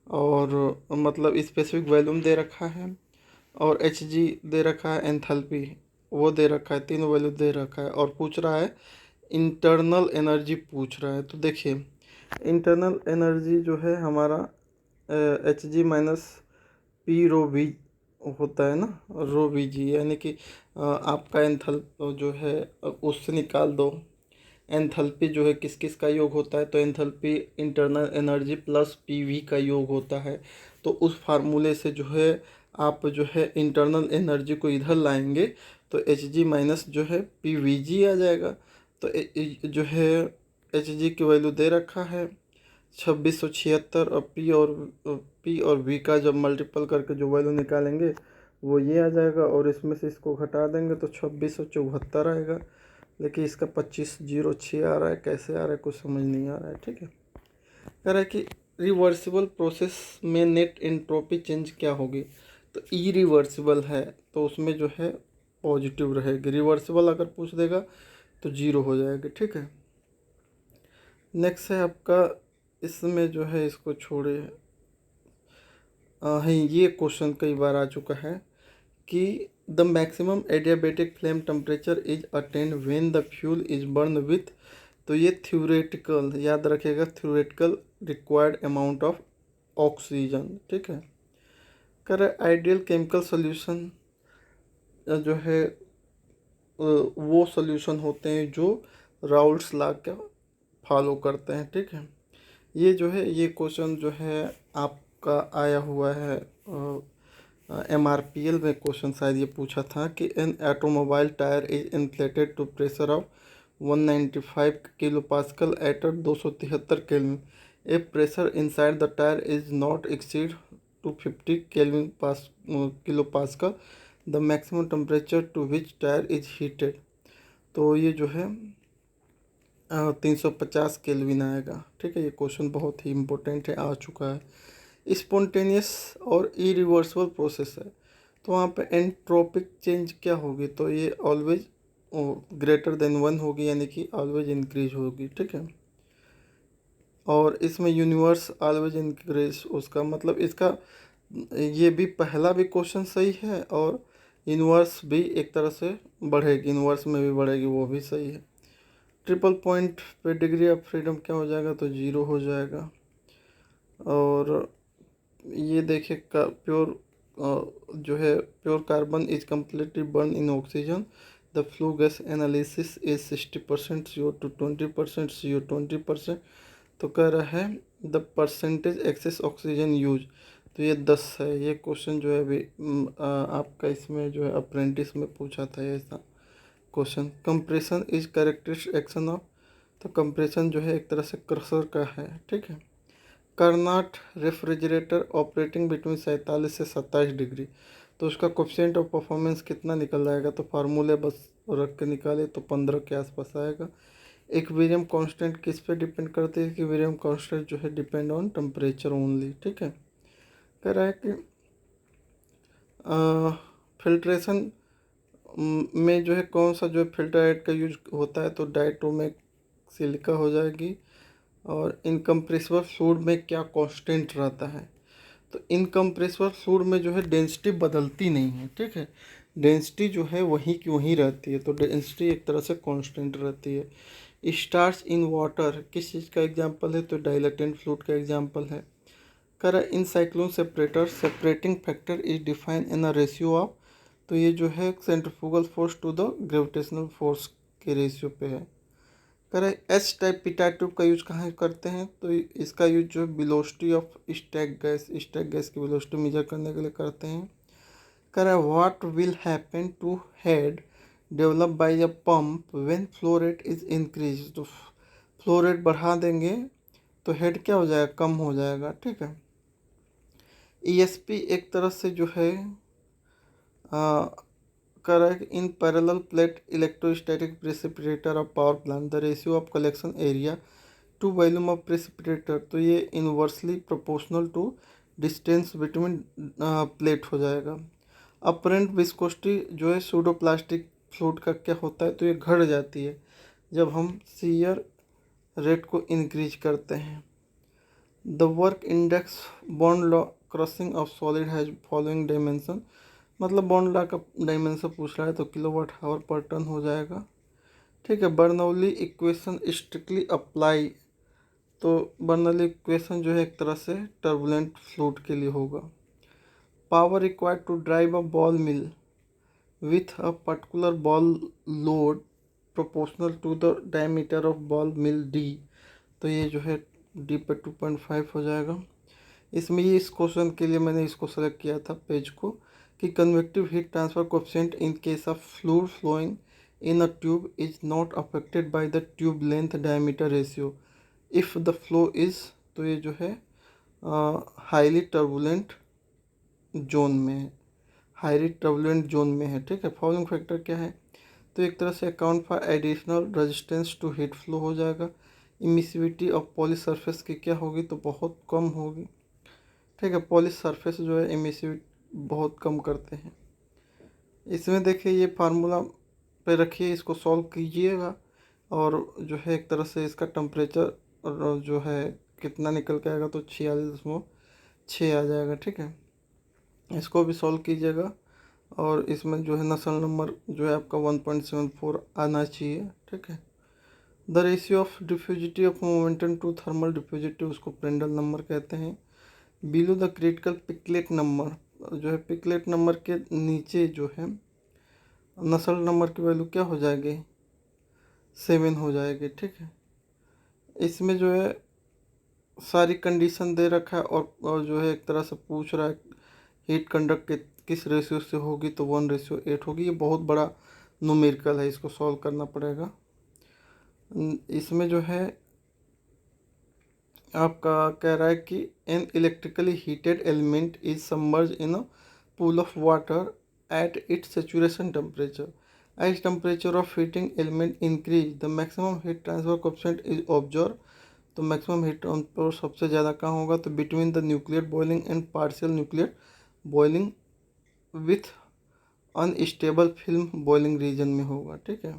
और मतलब स्पेसिफिक वॉल्यूम दे रखा है, और HG दे रखा है, एंथैल्पी वो दे रखा है, 3 वैल्यू दे रखा है, और पूछ रहा है इंटरनल एनर्जी पूछ रहा है। तो देखिए इंटरनल एनर्जी जो है हमारा HG minus P rho V होता है ना, रो वी जी, यानी कि आपका एंथल जो है उससे निकाल दो एंथैल्पी जो है किस किस का योग होता है, तो enthalpy internal energy plus PV का योग होता है। तो उस फार्मूले से जो है आप जो है इंटरनल एनर्जी को इधर लाएंगे तो HG माइनस जो है PVG आ जाएगा। तो जो है HG की वैल्यू दे रखा है 2676, और P और V का जब मल्टीपल करके जो वैल्यू निकालेंगे वो ये आ जाएगा, और इसमें से इसको घटा देंगे तो 2674 आएगा। लेकिन इसका 2506 आ रहा है, कैसे आ रहा है कुछ समझ नहीं आ रहा है, ठीक है। कह रहा है कि रिवर्सिबल प्रोसेस में नेट एंट्रोपी चेंज क्या होगी, तो इरिवर्सिबल है तो उसमें जो है पॉजिटिव रहेगी। रिवर्सिबल अगर पूछ देगा तो 0 हो जाएगी, ठीक है। नेक्स्ट है आपका, इसमें जो है इसको छोड़िए, हाँ ये क्वेश्चन कई बार आ चुका है कि the maximum adiabatic flame temperature is attend when the fuel is burn with, तो ये थ्योरेटिकल याद रखिएगा, theoretical required amount of oxygen. ठीक है, कर आइडियल केमिकल सोल्यूशन जो है वो सोल्यूशन होते हैं जो राउल्ट्स लॉ का फॉलो करते हैं। ठीक है, ये जो है ये क्वेश्चन जो है आपका आया हुआ है MRPL में। क्वेश्चन शायद ये पूछा था कि an automobile tyre is inflated to pressure of 195 kilo pascal at 273 kelvin. A pressure inside the tyre is not exceed 250 kelvin kilo pascal the maximum temperature to which tyre is heated. तो ये जो है 350 kelvin आएगा। ठीक है, ये question बहुत ही important है, आ चुका है। स्पॉन्टेनियस और इरिवर्सिबल प्रोसेस है, तो वहाँ पे एंट्रोपिक चेंज क्या होगी, तो ये ऑलवेज ग्रेटर देन 1 होगी, यानी कि ऑलवेज इंक्रीज होगी। ठीक है, और इसमें यूनिवर्स ऑलवेज इंक्रीज, उसका मतलब इसका ये भी पहला भी क्वेश्चन सही है, और यूनिवर्स भी एक तरह से बढ़ेगी, यूनिवर्स में भी बढ़ेगी, वो भी सही है। ट्रिपल पॉइंट पे डिग्री ऑफ फ्रीडम क्या हो जाएगा, तो 0 हो जाएगा। और ये देखिए का प्योर जो है pure carbon is completely burn in oxygen. The flue gas analysis is 60% CO2 20% CO 20%। तो कह रहा है the percentage excess oxygen use, तो ये 10 है। ये क्वेश्चन जो है अभी आपका इसमें जो है अप्रेंटिस में पूछा था ऐसा question. Compression is characteristic action of, तो कंप्रेशन जो है एक तरह से क्रशर का है। ठीक है, कर्नाट रेफ्रिजरेटर ऑपरेटिंग बिटवीन 47 से 27 डिग्री, तो उसका कोफिशिएंट ऑफ परफॉर्मेंस कितना निकल जाएगा, तो फार्मूले बस रख के निकाले तो 15 के आसपास आएगा। इक्विलिब्रियम कांस्टेंट किस पे डिपेंड करती है, इक्विलिब्रियम कांस्टेंट जो है डिपेंड ऑन टेम्परेचर ओनली। ठीक है, कह रहा है कि फिल्ट्रेशन में जो है कौन सा जो है फिल्टर एड का यूज होता है, तो डाइटोमिक सिलिका हो जाएगी। और इनकम्प्रेसिबल फ्लूइड में क्या कांस्टेंट रहता है, तो इनकम्प्रेसिबल फ्लूइड में जो है डेंसिटी बदलती नहीं है। ठीक है, डेंसिटी जो है वहीं की वहीं रहती है, तो डेंसिटी एक तरह से कांस्टेंट रहती है। स्टार्च इन वाटर किस चीज़ का एग्जांपल है, तो डाइलेटेंट फ्लूइड का एग्जांपल है। कर in cyclone separator separating factor is define in a ratio of, तो ये जो है centrifugal force to the gravitational force के रेशियो पे है। करें H type P type tube का यूज कहाँ करते हैं, तो इसका यूज जो वेलोसिटी ऑफ स्टैक गैस की वेलोसिटी मेजर करने के लिए करते हैं। करें what will happen to head develop by a pump when flow rate is increase, तो फ्लो रेट बढ़ा देंगे तो हेड क्या हो जाएगा, कम हो जाएगा। ठीक है, ESP एक तरह से जो है correct in parallel plate electrostatic precipitator of power plant the ratio of collection area to volume of precipitator, तो ये inversely proportional to distance between plate हो जाएगा। अपरेंट विस्कोसिटी जो है सूडो प्लास्टिक फ्लूइड का क्या होता है, तो ये घट जाती है जब हम सीयर रेट को इंक्रीज करते हैं। The work index bond law crossing of solid has following dimension, मतलब बॉन्ड लॉ का डायमेंशन पूछ रहा है तो किलोवाट आवर पर टन हो जाएगा। ठीक है, बर्नौली इक्वेशन स्ट्रिक्टली अप्लाई, तो बर्नौली इक्वेशन जो है एक तरह से टर्बुलेंट फ्लूइड के लिए होगा। Power required to drive a ball mill with a particular ball load proportional to the diameter of ball mill D, तो ये जो है डी पे 2.5 हो जाएगा। इसमें ये इस क्वेश्चन के लिए मैंने इसको सेलेक्ट किया था पेज को, कि convective heat transfer coefficient in case of fluid flowing in a tube is not affected by the tube length diameter ratio if the flow is, तो ये जो है हाईली टर्बुलेंट जोन में है, हाईली टर्बुलेंट जोन में है। ठीक है, फॉलोइंग फैक्टर क्या है, तो एक तरह से account for additional resistance to heat flow हो जाएगा। इमिसिविटी ऑफ पॉलिश सरफेस की क्या होगी, तो बहुत कम होगी। ठीक है, पॉलिश सरफेस जो है इमिसिविटी बहुत कम करते हैं। इसमें देखिए ये फार्मूला पे रखिए, इसको सॉल्व कीजिएगा, और जो है एक तरह से इसका टेम्परेचर जो है कितना निकल के आएगा, तो 46.6 आ जाएगा। ठीक है, इसको भी सॉल्व कीजिएगा, और इसमें जो है नसल नंबर जो है आपका 1.74 आना चाहिए। ठीक है, the ratio of diffusivity of momentum to thermal diffusivity, उसको प्रेंडल नंबर कहते हैं। Below the critical Peclet number जो है, पिकलेट नंबर के नीचे जो है नस्ल नंबर की वैल्यू क्या हो जाएगी, 7 हो जाएगी। ठीक है, इसमें जो है सारी कंडीशन दे रखा है और जो है एक तरह से पूछ रहा है हीट कंडक्ट किस रेशियो से होगी, तो 1:8 होगी। ये बहुत बड़ा न्यूमेरिकल है, इसको सॉल्व करना पड़ेगा। इसमें जो है आपका कह रहा है कि an electrically heated element is submerge in a pool of water at its saturation temperature. As temperature of heating element increase the maximum heat transfer coefficient is observe. तो मैक्सिमम हीट ट्रांसफर सबसे ज़्यादा कहाँ होगा, तो between the nuclear boiling and partial nuclear boiling with unstable film boiling region में होगा। ठीक है,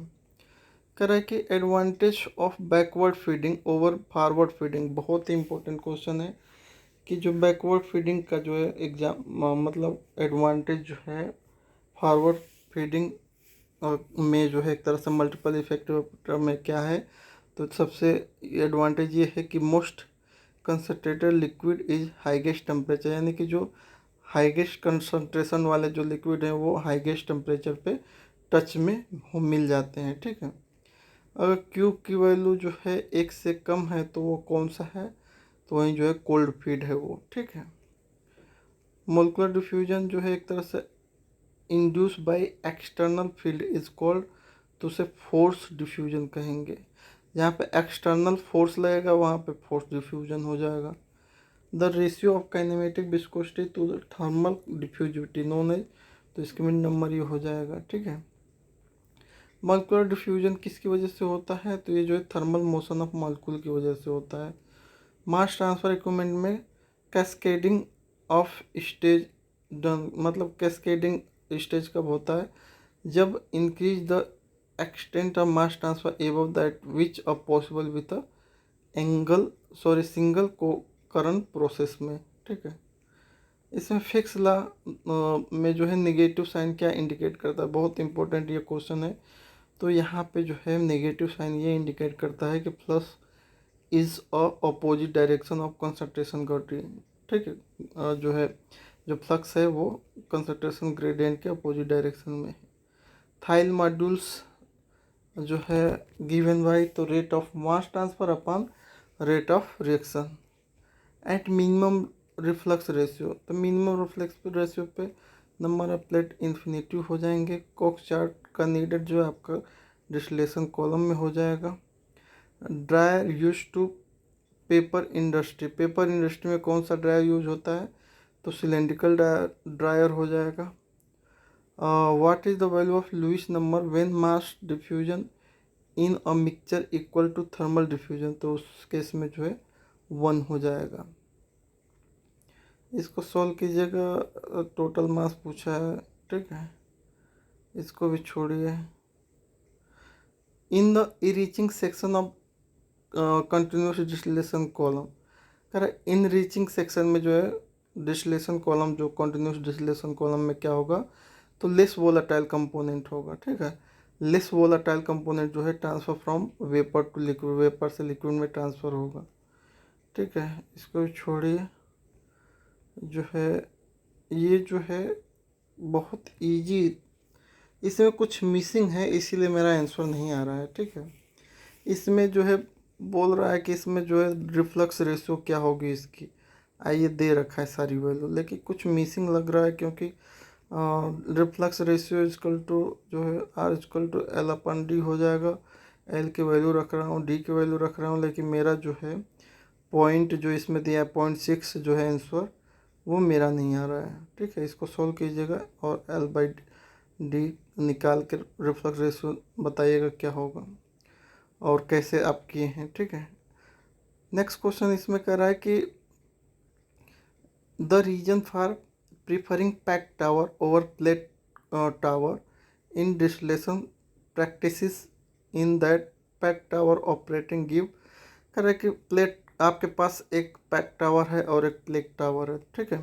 कह रहा है कि advantage of backward feeding over forward feeding, बहुत ही इंपॉर्टेंट क्वेश्चन है कि जो बैकवर्ड फीडिंग का जो है एग्जाम मतलब एडवांटेज जो है फॉरवर्ड फीडिंग में जो है एक तरह से मल्टीपल इफेक्ट में क्या है, तो सबसे एडवांटेज ये है कि most concentrated liquid is highest temperature, यानी कि जो हाईएस्ट कंसंट्रेशन वाले जो लिक्विड हैं वो हाईएस्ट टेम्परेचर पे टच में मिल जाते हैं। ठीक है, अगर क्यू की वैल्यू जो है 1 से कम है तो वो कौन सा है, तो वही जो है कोल्ड फीड है वो। ठीक है, मोलिकुलर डिफ्यूजन जो है एक तरह से induce by external field is called, तो उसे फोर्स डिफ्यूजन कहेंगे। जहाँ पे एक्सटर्नल फोर्स लगेगा वहाँ पे फोर्स डिफ्यूजन हो जाएगा। The ratio of kinematic viscosity to the thermal diffusivity known as, तो इसके में नंबर ये हो जाएगा। ठीक है, मॉलिक्यूलर डिफ्यूजन किसकी वजह से होता है, तो ये जो है थर्मल मोशन ऑफ मॉलिक्यूल की वजह से होता है। मास ट्रांसफर इक्विपमेंट में कैस्केडिंग ऑफ स्टेज डन, मतलब कैस्केडिंग स्टेज कब होता है, जब increase the extent of mass transfer above that which are possible with a single co current process में। ठीक है, इसमें फिक्स ला में जो है नेगेटिव साइन क्या इंडिकेट करता है, बहुत इंपॉर्टेंट ये क्वेश्चन है। तो यहाँ पे जो है नेगेटिव साइन ये इंडिकेट करता है कि plus is a opposite direction of concentration gradient. ठीक है, जो है जो फ्लक्स है वो कंसंट्रेशन ग्रेडियंट के अपोजिट डायरेक्शन में है। थाइल मॉड्यूल्स जो है गिवन बाय, तो rate of mass transfer upon rate of reaction at minimum reflux ratio, तो मिनिमम रिफ्लक्स रेशियो पे नंबर ऑफ प्लेट इन्फिनेटिव हो जाएंगे। कॉक्स चार्ट का नीडेड जो है आपका डिस्टिलेशन कॉलम में हो जाएगा। Dryer use to paper industry, paper industry में कौन सा ड्रायर यूज होता है, तो सिलेंड्रिकल ड्रायर हो जाएगा। What is the value of Lewis number when mass diffusion in a mixture equal to thermal diffusion, तो उस केस में जो है 1 हो जाएगा। इसको सॉल्व कीजिएगा, टोटल मास पूछा है। ठीक है, इसको भी छोड़िए। In the reaching section of continuous distillation column, कह रहा इन रीचिंग सेक्शन में जो है डिस्टिलेशन कॉलम जो कंटिन्यूस डिस्टिलेशन कॉलम में क्या होगा, तो लेस वोलाटाइल कंपोनेंट होगा। ठीक है, लेस वोलाटाइल कंपोनेंट जो है transfer from vapour to liquid, vapour से लिक्विड में ट्रांसफ़र होगा। ठीक है, इसको भी छोड़िए। जो है ये जो है बहुत इजी, इसमें कुछ मिसिंग है इसीलिए मेरा आंसर नहीं आ रहा है। ठीक है, इसमें जो है बोल रहा है कि इसमें जो है रिफ्लक्स रेशियो क्या होगी इसकी, आइए दे रखा है सारी वैल्यू, लेकिन कुछ मिसिंग लग रहा है क्योंकि रिफ्लक्स रेशियो इजकल टू जो है R equal to L upon D हो जाएगा। एल की वैल्यू रख रहा हूँ, डी की वैल्यू रख रहा हूँ, लेकिन मेरा जो है पॉइंट जो इसमें दिया है 0.6 जो है आंसर वो मेरा नहीं आ रहा है। ठीक है, इसको सॉल्व कीजिएगा और एल बाई डी निकाल कर रिफ्लक्स रेशियो बताइएगा क्या होगा और कैसे आप किए हैं। ठीक है, नेक्स्ट क्वेश्चन इसमें कह रहा है कि the reason for preferring pack tower over plate tower in distillation practices in that pack tower operating give, कह रहा है कि प्लेट आपके पास एक पैक टावर है और एक प्लेट टावर है। ठीक है,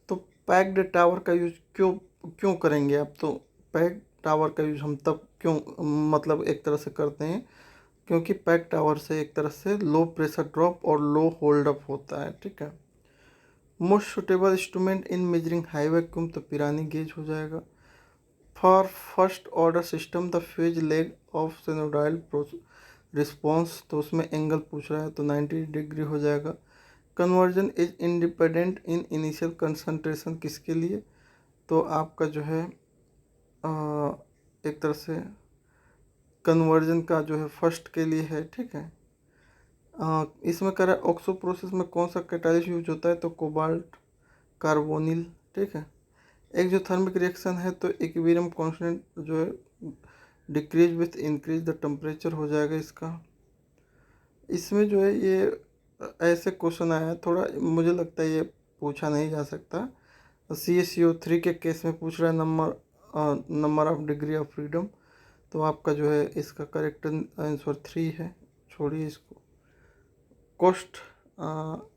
तो पैक्ड टावर का यूज क्यों क्यों करेंगे आप, तो पैक टावर का यूज हम तब क्यों मतलब एक तरह से करते हैं क्योंकि पैक टावर से एक तरह से लो प्रेशर ड्रॉप और लो होल्ड अप होता है। ठीक है, most suitable instrument in measuring high vacuum तो पिरानी गेज हो जाएगा। For first order system the phase lag of sinusoidal response, तो उसमें एंगल पूछ रहा है तो 90 डिग्री हो जाएगा। Conversion is independent in initial concentration, किसके लिए, तो आपका जो है एक तरह से कन्वर्जन का जो है फर्स्ट के लिए है, ठीक है। इसमें कह रहा है ऑक्सो प्रोसेस में कौन सा कैटालिस्ट यूज होता है, तो कोबाल्ट कार्बोनिल, ठीक है। एक जो थर्मिक रिएक्शन है तो इक्विलिब्रियम कांस्टेंट जो है decrease with increase the temperature हो जाएगा इसका। इसमें जो है ये ऐसे क्वेश्चन आया है, थोड़ा मुझे लगता है ये पूछा नहीं जा सकता। CaCO3 के केस में पूछ रहा है number of degree of freedom, तो आपका जो है इसका करेक्ट आंसर 3 है, छोड़िए इसको। कॉस्ट,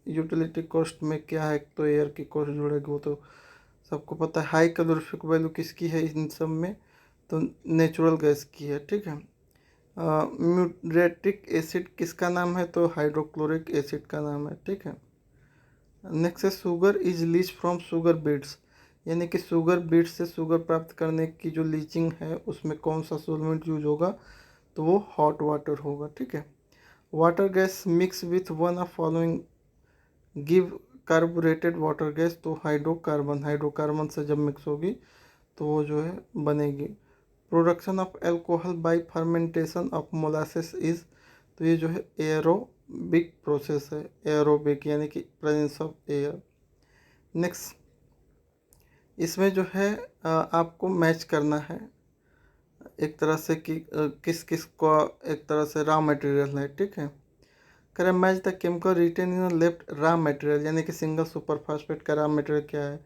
यूटिलिटी कॉस्ट में क्या है, तो एयर की कॉस्ट जुड़ेगी, वो तो सबको पता है। हाई कैलोरीफिक वैल्यू किसकी है इन सब में, तो नेचुरल गैस की है, ठीक है। म्यूरेटिक एसिड किसका नाम है, तो हाइड्रोक्लोरिक एसिड का नाम है, ठीक है। नेक्स्ट है sugar is leach from sugar beets, यानी कि शुगर बीट्स से शुगर प्राप्त करने की जो लीचिंग है उसमें कौन सा सॉल्वेंट यूज होगा, तो वो हॉट वाटर होगा, ठीक है। Water gas mix with one of following give carbonated water gas, तो हाइड्रोकार्बन से जब मिक्स होगी तो वो जो है बनेगी। Production of alcohol bye fermentation of molasses is, तो ये जो है एयरोबिक प्रोसेस है, एयरोबिक यानी कि प्रेजेंस ऑफ एयर। नेक्स्ट इसमें जो है आपको मैच करना है एक तरह से कि किस किस को एक तरह से रॉ मटेरियल है, ठीक है। करें match the chemical written in left raw material, यानी कि सिंगल सुपर फास्फेट का रॉ मटेरियल क्या है,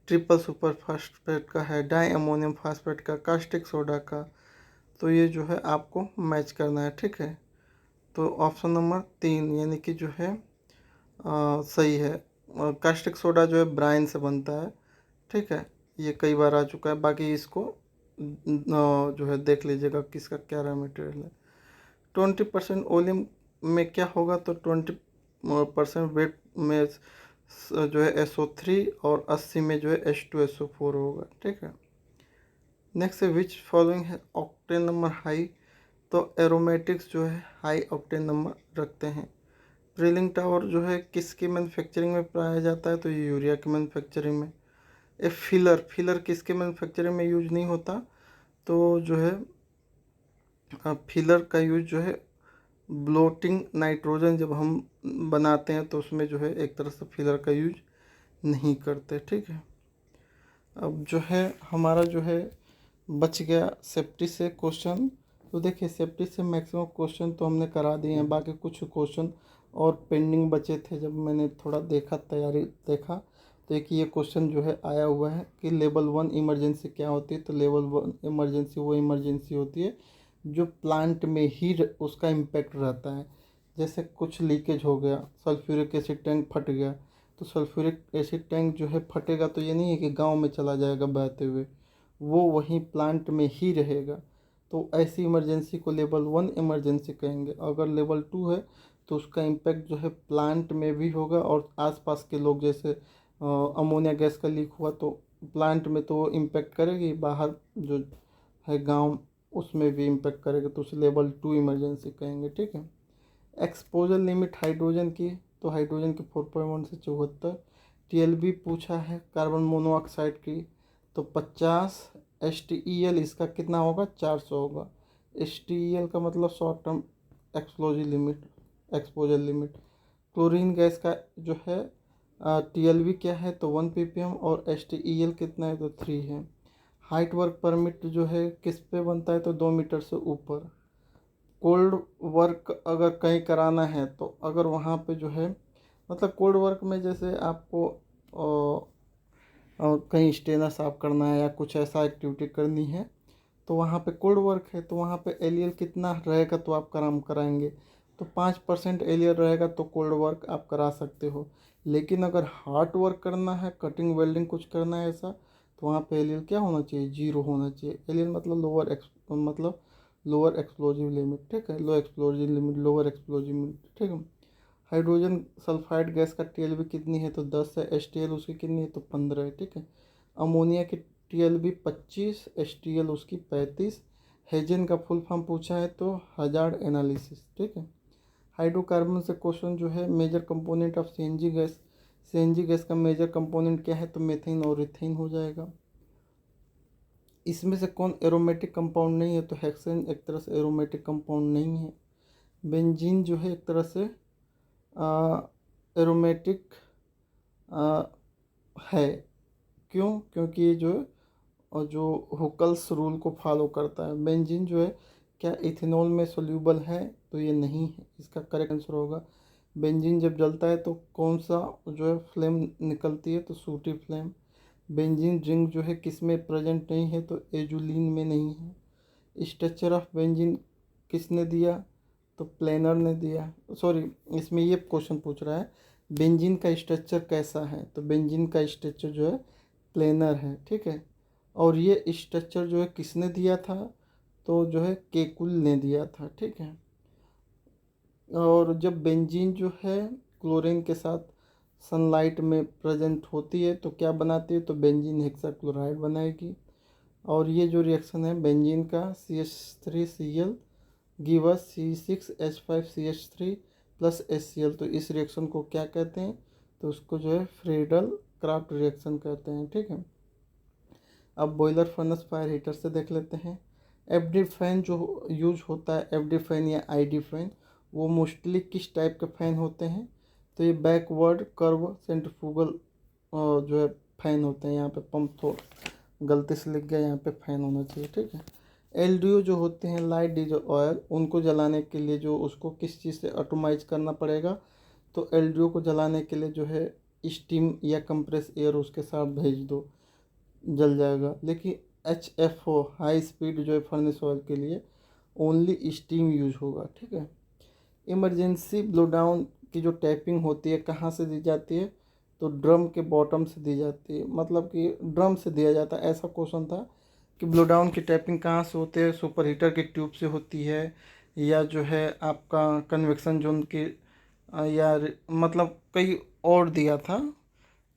ट्रिपल सुपर फास्फेट का है, डाई अमोनियम फास्फेट का, कास्टिक सोडा का, तो ये जो है आपको मैच करना है, ठीक है। तो ऑप्शन नंबर 3 यानी कि जो है सही है। कास्टिक सोडा जो है ब्राइन से बनता है, ठीक है, ये कई बार आ चुका है, बाकी इसको जो है देख लीजिएगा किसका क्या रॉ मटेरियल है। 20% वॉल्यूम में क्या होगा, तो 20% वेट में जो है SO3 और 80 में जो है H2SO4 होगा, ठीक है। नेक्स्ट है विच फॉलोइंग है ऑक्टेन नंबर हाई, तो एरोमेटिक्स जो है हाई ऑक्टेन नंबर रखते हैं। प्रीलिंग टावर जो है किसकी मैन्युफैक्चरिंग में पाया जाता है, तो ये यूरिया की मैन्युफैक्चरिंग में। ए फिलर किसके मैन्युफैक्चरिंग में यूज नहीं होता, तो जो है फिलर का यूज जो है ब्लोटिंग नाइट्रोजन जब हम बनाते हैं तो उसमें जो है एक तरह से फिलर का यूज नहीं करते, ठीक है। अब जो है हमारा जो है बच गया सेफ्टी से क्वेश्चन, तो देखिए सेफ्टी से मैक्सिमम क्वेश्चन तो हमने करा दिए हैं, बाकी कुछ क्वेश्चन और पेंडिंग बचे थे। जब मैंने थोड़ा देखा तैयारी देखा तो एक ये क्वेश्चन जो है आया हुआ है कि लेवल 1 इमरजेंसी क्या होती है, तो लेवल 1 इमरजेंसी वो इमरजेंसी होती है जो प्लांट में ही उसका इम्पैक्ट रहता है। जैसे कुछ लीकेज हो गया, सल्फ्यूरिक एसिड टैंक फट गया, तो सल्फ्यूरिक एसिड टैंक जो है फटेगा तो ये नहीं है कि गांव में चला जाएगा बहते हुए, वो वहीं प्लांट में ही रहेगा। तो ऐसी इमरजेंसी को लेवल 1 इमरजेंसी कहेंगे। अगर लेवल 2 है तो उसका इम्पैक्ट जो है प्लांट में भी होगा और आसपास के लोग, जैसे अमोनिया गैस का लीक हुआ तो प्लांट में तो वो इम्पैक्ट करेगी, बाहर जो है गांव उसमें भी इम्पैक्ट करेगा, तो उसे लेवल 2 इमरजेंसी कहेंगे, ठीक है। एक्सपोजर लिमिट हाइड्रोजन की, तो हाइड्रोजन की 4.1 से 74। TLB पूछा है कार्बन मोनोऑक्साइड की, तो 50। HTEL इसका कितना होगा, 400 होगा। HTEL का मतलब short term explosive limit, exposure limit. Chlorine gas का जो है TLB क्या है, तो 1 ppm और HTEL कितना है, तो 3 है। हाइट वर्क परमिट जो है किस पे बनता है, तो 2 मीटर से ऊपर। कोल्ड वर्क अगर कहीं कराना है तो अगर वहाँ पे जो है मतलब कोल्ड वर्क में जैसे आपको कहीं स्टेनर साफ करना है या कुछ ऐसा एक्टिविटी करनी है तो वहाँ पे कोल्ड वर्क है, तो वहाँ पे एलियल कितना रहेगा तो आप काम कराएंगे, तो 5% एलियल रहेगा तो कोल्ड वर्क आप करा सकते हो। लेकिन अगर हार्ड वर्क करना है, कटिंग वेल्डिंग कुछ करना है ऐसा, तो वहाँ पे एलियल क्या होना चाहिए, 0 होना चाहिए। एलियल मतलब लोअर एक्सप्लोजिव लिमिट, ठीक है, लो explosive limit, lower explosive limit, ठीक है। हाइड्रोजन सल्फाइड गैस का टीएलबी कितनी है, तो 10 है। एचटीएल उसकी कितनी है, तो 15 है, ठीक है। अमोनिया की टीएलबी 25, एचटीएल उसकी 35। हेजेन का फुल फॉर्म पूछा है तो हजार्ड एनालिसिस, ठीक है। हाइड्रोकार्बन से क्वेश्चन जो है, major component of CNG gas, CNG gas का मेजर कंपोनेंट क्या है, तो मीथेन और इथेन हो जाएगा। इसमें से कौन एरोमेटिक कंपाउंड नहीं है, तो हेक्सेन एक तरह से एरोमेटिक कंपाउंड नहीं है। बेंजीन जो है एक तरह से एरोमेटिक है। क्यों? क्योंकि ये जो और जो हुकल्स रूल को फॉलो करता है। बेंजीन जो है क्या इथेनॉल में सोल्यूबल है, तो ये नहीं है, इसका करेक्ट आंसर होगा। बेंजीन जब जलता है तो कौन सा जो है फ्लेम निकलती है, तो सूटी फ्लेम। बेंजीन रिंग जो है किस में प्रेजेंट नहीं है, तो एजुलिन में नहीं है। स्ट्रक्चर ऑफ बेंजीन किसने दिया, तो प्लेनर ने दिया। सॉरी, इसमें ये क्वेश्चन पूछ रहा है बेंजीन का स्ट्रक्चर कैसा है, तो बेंजीन का स्ट्रक्चर जो है प्लेनर है, ठीक है। और ये स्ट्रक्चर जो है किसने दिया था, तो जो है केकुल ने दिया था, ठीक है। और जब बेंजीन जो है क्लोरीन के साथ सनलाइट में प्रेजेंट होती है तो क्या बनाती है, तो बेंजीन हेक्साक्लोराइड बनाएगी। और ये जो रिएक्शन है बेंजीन का, CH3Cl give us C6H5CH3 plus HCl, तो इस रिएक्शन को क्या कहते हैं, तो उसको जो है फ्रीडल क्राफ्ट रिएक्शन कहते हैं, ठीक है। अब बॉयलर फर्नेस फायर हीटर से देख लेते हैं। एफडी फैन जो यूज होता है, एफडी फैन या आईडी फैन, वो मोस्टली किस टाइप के फ़ैन होते हैं, तो ये बैकवर्ड कर्व सेंट्रीफ्यूगल जो है फैन होते हैं। यहाँ पे पंप तो गलती से लिख गया, यहाँ पे फैन होना चाहिए, ठीक है। एलडीओ जो होते हैं, लाइट डीजल ऑयल, उनको जलाने के लिए जो उसको किस चीज़ से ऑटोमाइज करना पड़ेगा, तो एलडीओ को जलाने के लिए जो है स्टीम या कंप्रेस एयर उसके साथ भेज दो, जल जाएगा। लेकिन HFO हाई स्पीड जो है फर्नेस ऑयल के लिए ओनली स्टीम यूज होगा, ठीक है। इमरजेंसी ब्लो डाउन की जो टैपिंग होती है कहाँ से दी जाती है, तो ड्रम के बॉटम से दी जाती है, मतलब कि ड्रम से दिया जाता है। ऐसा क्वेश्चन था कि ब्लो डाउन की टैपिंग कहाँ से होती है, सुपर हीटर की ट्यूब से होती है, या जो है आपका कन्वेक्शन जोन की, या मतलब कई और दिया था,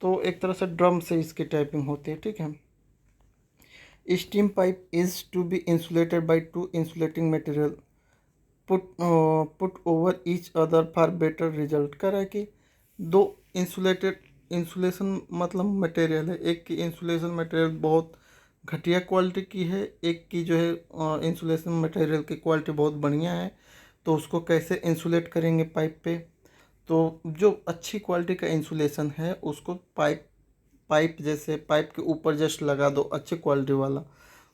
तो एक तरह से ड्रम से इसकी टैपिंग होती है, ठीक है। Steam pipe is to be insulated by two insulating material put over each other for better result. कर रहा है कि दो इंसुलेशन मतलब मटेरियल है, एक की इंसुलेशन मटेरियल बहुत घटिया क्वालिटी की है, एक की जो है इंसुलेशन मटेरियल की क्वालिटी बहुत बढ़िया है, तो उसको कैसे इंसुलेट करेंगे पाइप पे, तो जो अच्छी क्वालिटी का इंसुलेशन है उसको पाइप जैसे पाइप के ऊपर जस्ट लगा दो अच्छी क्वालिटी वाला,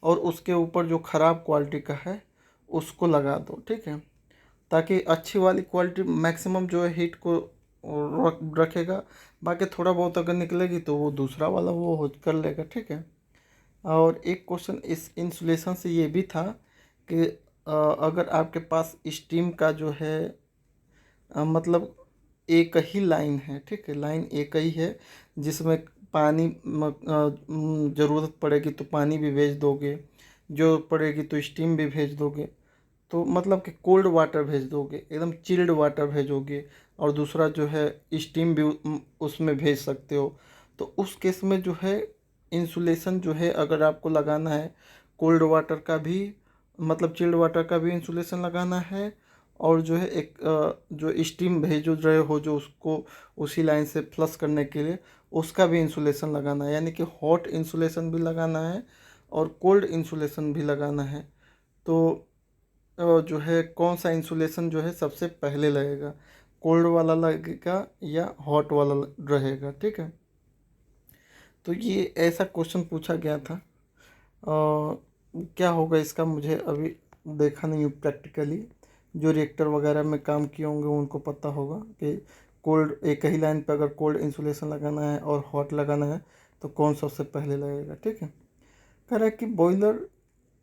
और उसके ऊपर जो ख़राब क्वालिटी का है उसको लगा दो, ठीक है, ताकि अच्छी वाली क्वालिटी मैक्सिमम जो है हीट को रखेगा, बाकी थोड़ा बहुत अगर निकलेगी तो वो दूसरा वाला वो हो कर लेगा, ठीक है। और एक क्वेश्चन इस इंसुलेशन से ये भी था कि अगर आपके पास स्टीम का जो है मतलब एक ही लाइन है, ठीक है, लाइन एक ही है, जिसमें पानी ज़रूरत पड़ेगी तो पानी भी भेज दोगे, जो पड़ेगी तो स्टीम भी भेज दोगे, तो मतलब कि कोल्ड वाटर भेज दोगे, एकदम चिल्ड वाटर भेजोगे, और दूसरा जो है स्टीम भी उसमें भेज सकते हो। तो उस केस में जो है इंसुलेशन जो है अगर आपको लगाना है, कोल्ड वाटर का भी मतलब चिल्ड वाटर का भी इंसुलेशन लगाना है, और जो है एक जो स्टीम भेज रहे हो जो उसको उसी लाइन से फ्लश करने के लिए उसका भी इंसुलेशन लगाना है, यानी कि हॉट इंसुलेशन भी लगाना है और कोल्ड इंसुलेशन भी लगाना है। तो जो है कौन सा इंसुलेशन जो है सबसे पहले लगेगा, कोल्ड वाला लगेगा या हॉट वाला रहेगा, ठीक है। तो ये ऐसा क्वेश्चन पूछा गया था। क्या होगा इसका मुझे अभी देखा नहीं हूँ प्रैक्टिकली, जो रिएक्टर वगैरह में काम किए होंगे उनको पता होगा कि कोल्ड एक ही लाइन पे अगर कोल्ड इंसुलेशन लगाना है और हॉट लगाना है तो कौन सबसे पहले लगेगा, ठीक है। कह रहा है कि बॉयलर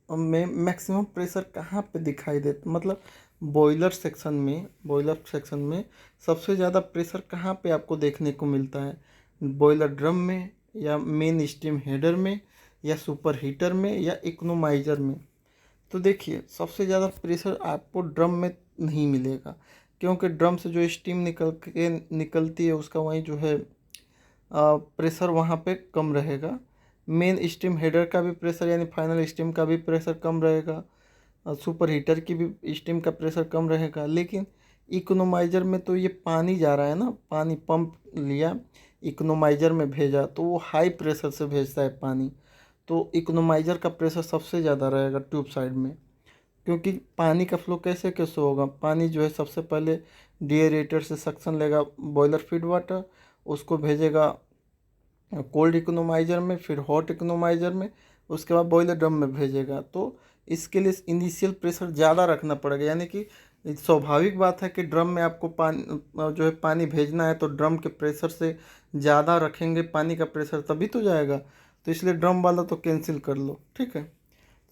में मैक्सिमम प्रेशर कहाँ पे दिखाई देता, मतलब बॉयलर सेक्शन में सबसे ज़्यादा प्रेशर कहाँ पे आपको देखने को मिलता है, बॉयलर ड्रम में या मेन स्टीम हेडर में या सुपर हीटर में या इकोनोमाइजर में। तो देखिए सबसे ज़्यादा प्रेशर आपको ड्रम में नहीं मिलेगा, क्योंकि ड्रम से जो स्टीम निकलती है उसका वहीं जो है प्रेशर वहाँ पे कम रहेगा। मेन स्टीम हेडर का भी प्रेशर यानी फाइनल स्टीम का भी प्रेशर कम रहेगा, सुपर हीटर की भी स्टीम का प्रेशर कम रहेगा। लेकिन इकोनोमाइज़र में तो ये पानी जा रहा है ना, पानी पंप लिया इकोनोमाइज़र में भेजा तो वो हाई प्रेशर से भेजता है पानी, तो इकोनोमाइज़र का प्रेशर सबसे ज़्यादा रहेगा ट्यूब साइड में। क्योंकि पानी का फ्लो कैसे कैसे होगा, पानी जो है सबसे पहले डिएरेटर से सक्शन लेगा बॉयलर फीड वाटर, उसको भेजेगा कोल्ड इकोनोमाइज़र में, फिर हॉट इकोनोमाइज़र में, उसके बाद बॉयलर ड्रम में भेजेगा। तो इसके लिए इनिशियल प्रेशर ज़्यादा रखना पड़ेगा, यानी कि स्वाभाविक बात है कि ड्रम में आपको पानी जो है पानी भेजना है तो ड्रम के प्रेशर से ज़्यादा रखेंगे पानी का प्रेशर तभी तो जाएगा। तो इसलिए ड्रम वाला तो कैंसिल कर लो, ठीक है।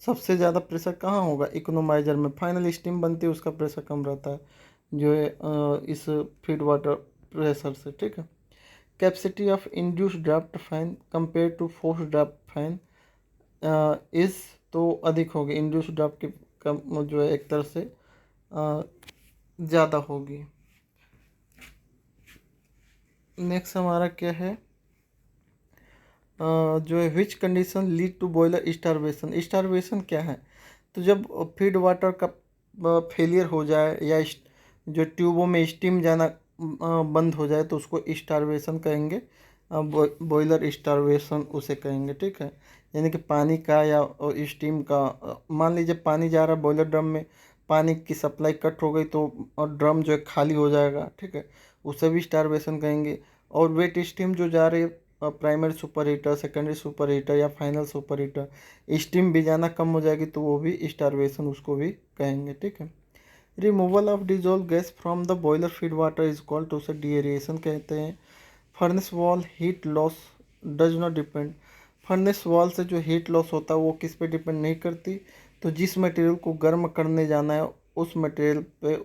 सबसे ज़्यादा प्रेशर कहाँ होगा, इकोनोमाइज़र में। फाइनल स्टीम बनती है उसका प्रेशर कम रहता है जो है इस फीड वाटर प्रेशर से, ठीक है। Capacity of induced draft fan compare to force draft fan इस तो अधिक होगी, इंड्यूस्ड ड्राफ्ट की कम जो है एक तरह से ज़्यादा होगी। नेक्स्ट हमारा क्या है, जो है which condition lead to boiler starvation. Starvation क्या है, तो जब फीड वाटर का फेलियर हो जाए या जो ट्यूबों में स्टीम जाना बंद हो जाए तो उसको स्टारवेशन कहेंगे, बॉयलर स्टारवेशन उसे कहेंगे, ठीक है। यानी कि पानी का या स्टीम का, मान लीजिए पानी जा रहा है बॉयलर ड्रम में, पानी की सप्लाई कट हो गई तो ड्रम जो है खाली हो जाएगा, ठीक है, उसे भी स्टारवेशन कहेंगे। और वेट स्टीम जो जा रही है primary super heater, secondary super heater या फाइनल सुपर हीटर, स्टीम भी जाना कम हो जाएगी तो वो भी स्टारवेशन उसको भी कहेंगे, ठीक है। Removal of dissolve gas from the boiler feed water is called, तो उसे डीएरिएशन कहते हैं। Furnace wall heat loss does not depend. Furnace wall से जो हीट लॉस होता है वो किस पे डिपेंड नहीं करती, तो जिस मटेरियल को गर्म करने जाना है उस मटेरियल पे,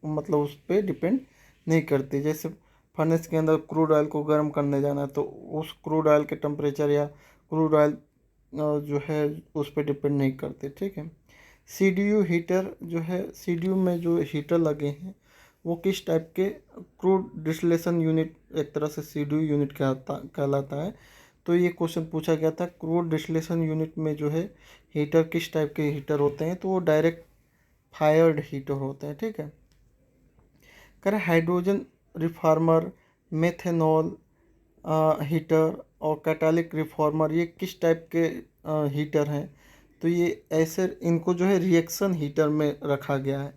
मतलब उस पर डिपेंड नहीं करती। जैसे फर्नेस के अंदर क्रूड ऑयल को गर्म करने जाना है तो उस क्रूड ऑयल के टेम्परेचर या क्रूड ऑयल जो है उस पर डिपेंड नहीं करते, ठीक है। सीडीयू हीटर जो है, सीडीयू में जो हीटर लगे हैं वो किस टाइप के, क्रूड डिस्टिलेशन यूनिट एक तरह से सीडीयू यूनिट कहलाता है। तो ये क्वेश्चन पूछा गया था, क्रूड डिस्टिलेशन यूनिट में जो है हीटर किस टाइप के हीटर होते हैं, तो वो डायरेक्ट फायर्ड हीटर होते हैं, ठीक है। करें हाइड्रोजन रिफॉर्मर, मेथेनॉल हीटर और कैटालिक रिफॉर्मर ये किस टाइप के हीटर हैं, तो ये ऐसे इनको जो है रिएक्शन हीटर में रखा गया है,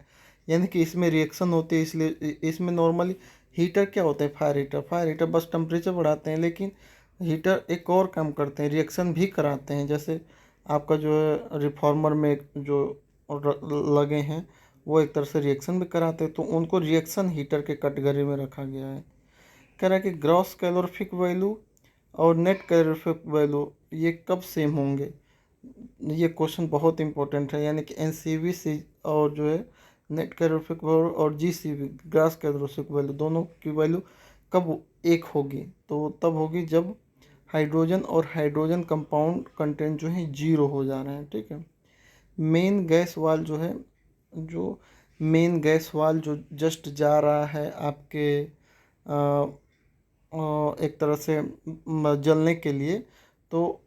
यानी कि इसमें रिएक्शन होती है। इसलिए इसमें नॉर्मली हीटर क्या होते हैं, फायर हीटर बस टेम्परेचर बढ़ाते हैं, लेकिन हीटर एक और काम करते हैं, रिएक्शन भी कराते हैं। जैसे आपका जो है रिफॉर्मर में जो लगे हैं वो एक तरह से रिएक्शन भी कराते हैं, तो उनको रिएक्शन हीटर के कैटेगरी में रखा गया है। कह रहा है कि ग्रॉस कैलोरीफिक वैल्यू और नेट कैलोरीफिक वैल्यू ये कब सेम होंगे, ये क्वेश्चन बहुत इंपॉर्टेंट है। यानी कि एनसीवी से और जो है नेट कैलोरीफिक वैल्यू और जीसीवी ग्रॉस कैलोरीफिक वैल्यू दोनों की वैल्यू कब एक होगी, तो तब होगी जब हाइड्रोजन और हाइड्रोजन कंपाउंड कंटेंट जो है जीरो हो जा रहे हैं, ठीक है। मेन गैस वाल जो है, जो मेन गैस वाल जो जस्ट जा रहा है आपके एक तरह से जलने के लिए, तो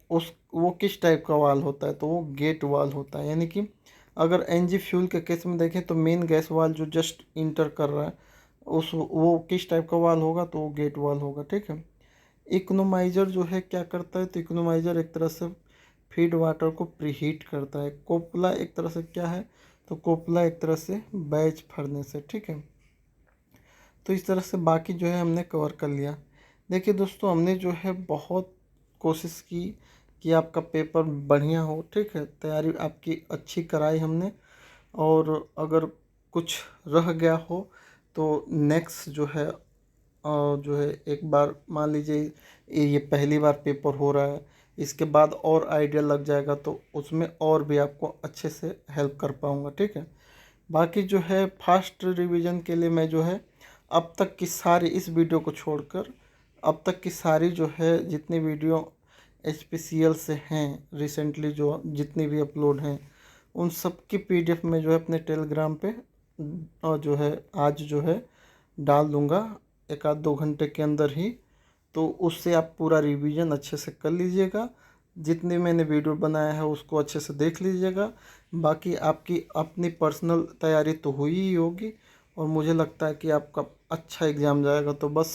उस वो किस टाइप का वाल होता है, तो वो गेट वाल होता है। यानी कि अगर एनजी फ्यूल के केस में देखें तो मेन गैस वाल जो जस्ट इंटर कर रहा है उस वो किस टाइप का वाल होगा, तो वो गेट वाल होगा, ठीक है। इकोनोमाइज़र जो है क्या करता है, तो इकोनोमाइज़र एक तरह से फीड वाटर को प्रीहीट करता है। कोपला एक तरह से क्या है, तो कोपला एक तरह से बैच फर्नेस है, ठीक है। तो इस तरह से बाकी जो है हमने कवर कर लिया। देखिए दोस्तों, हमने जो है बहुत कोशिश की कि आपका पेपर बढ़िया हो, ठीक है, तैयारी आपकी अच्छी कराई हमने। और अगर कुछ रह गया हो तो नेक्स्ट जो है जो है एक बार मान लीजिए ये पहली बार पेपर हो रहा है, इसके बाद और आइडिया लग जाएगा तो उसमें और भी आपको अच्छे से हेल्प कर पाऊँगा, ठीक है। बाकी जो है फास्ट रिवीजन के लिए मैं जो है अब तक की सारी, इस वीडियो को छोड़कर अब तक की सारी जो है जितनी वीडियो HPCL से हैं रिसेंटली जो जितनी भी अपलोड हैं उन सब की PDF में जो है अपने टेलीग्राम पे और जो है आज जो है डाल दूँगा 1-2 घंटे के अंदर ही। तो उससे आप पूरा रिवीजन अच्छे से कर लीजिएगा। जितने मैंने वीडियो बनाया है उसको अच्छे से देख लीजिएगा। बाकी आपकी अपनी पर्सनल तैयारी तो हुई ही होगी और मुझे लगता है कि आपका अच्छा एग्ज़ाम जाएगा। तो बस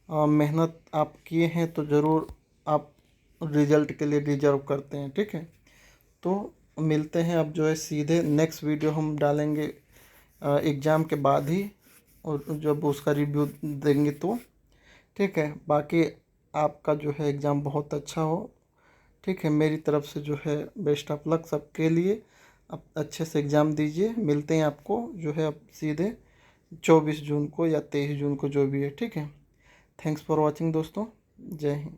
मेहनत आप किए हैं तो ज़रूर आप रिज़ल्ट के लिए डिज़र्व करते हैं, ठीक है। तो मिलते हैं अब जो है सीधे नेक्स्ट वीडियो हम डालेंगे एग्ज़ाम के बाद ही, और जब उसका रिव्यू देंगे तो ठीक है। बाकी आपका जो है एग्ज़ाम बहुत अच्छा हो, ठीक है। मेरी तरफ से जो है बेस्ट ऑफ लक सबके लिए। आप अच्छे से एग्ज़ाम दीजिए। मिलते हैं आपको जो है अब सीधे 24 जून को या 23 जून को, जो भी है, ठीक है। थैंक्स फॉर वॉचिंग दोस्तों। जय हिंद।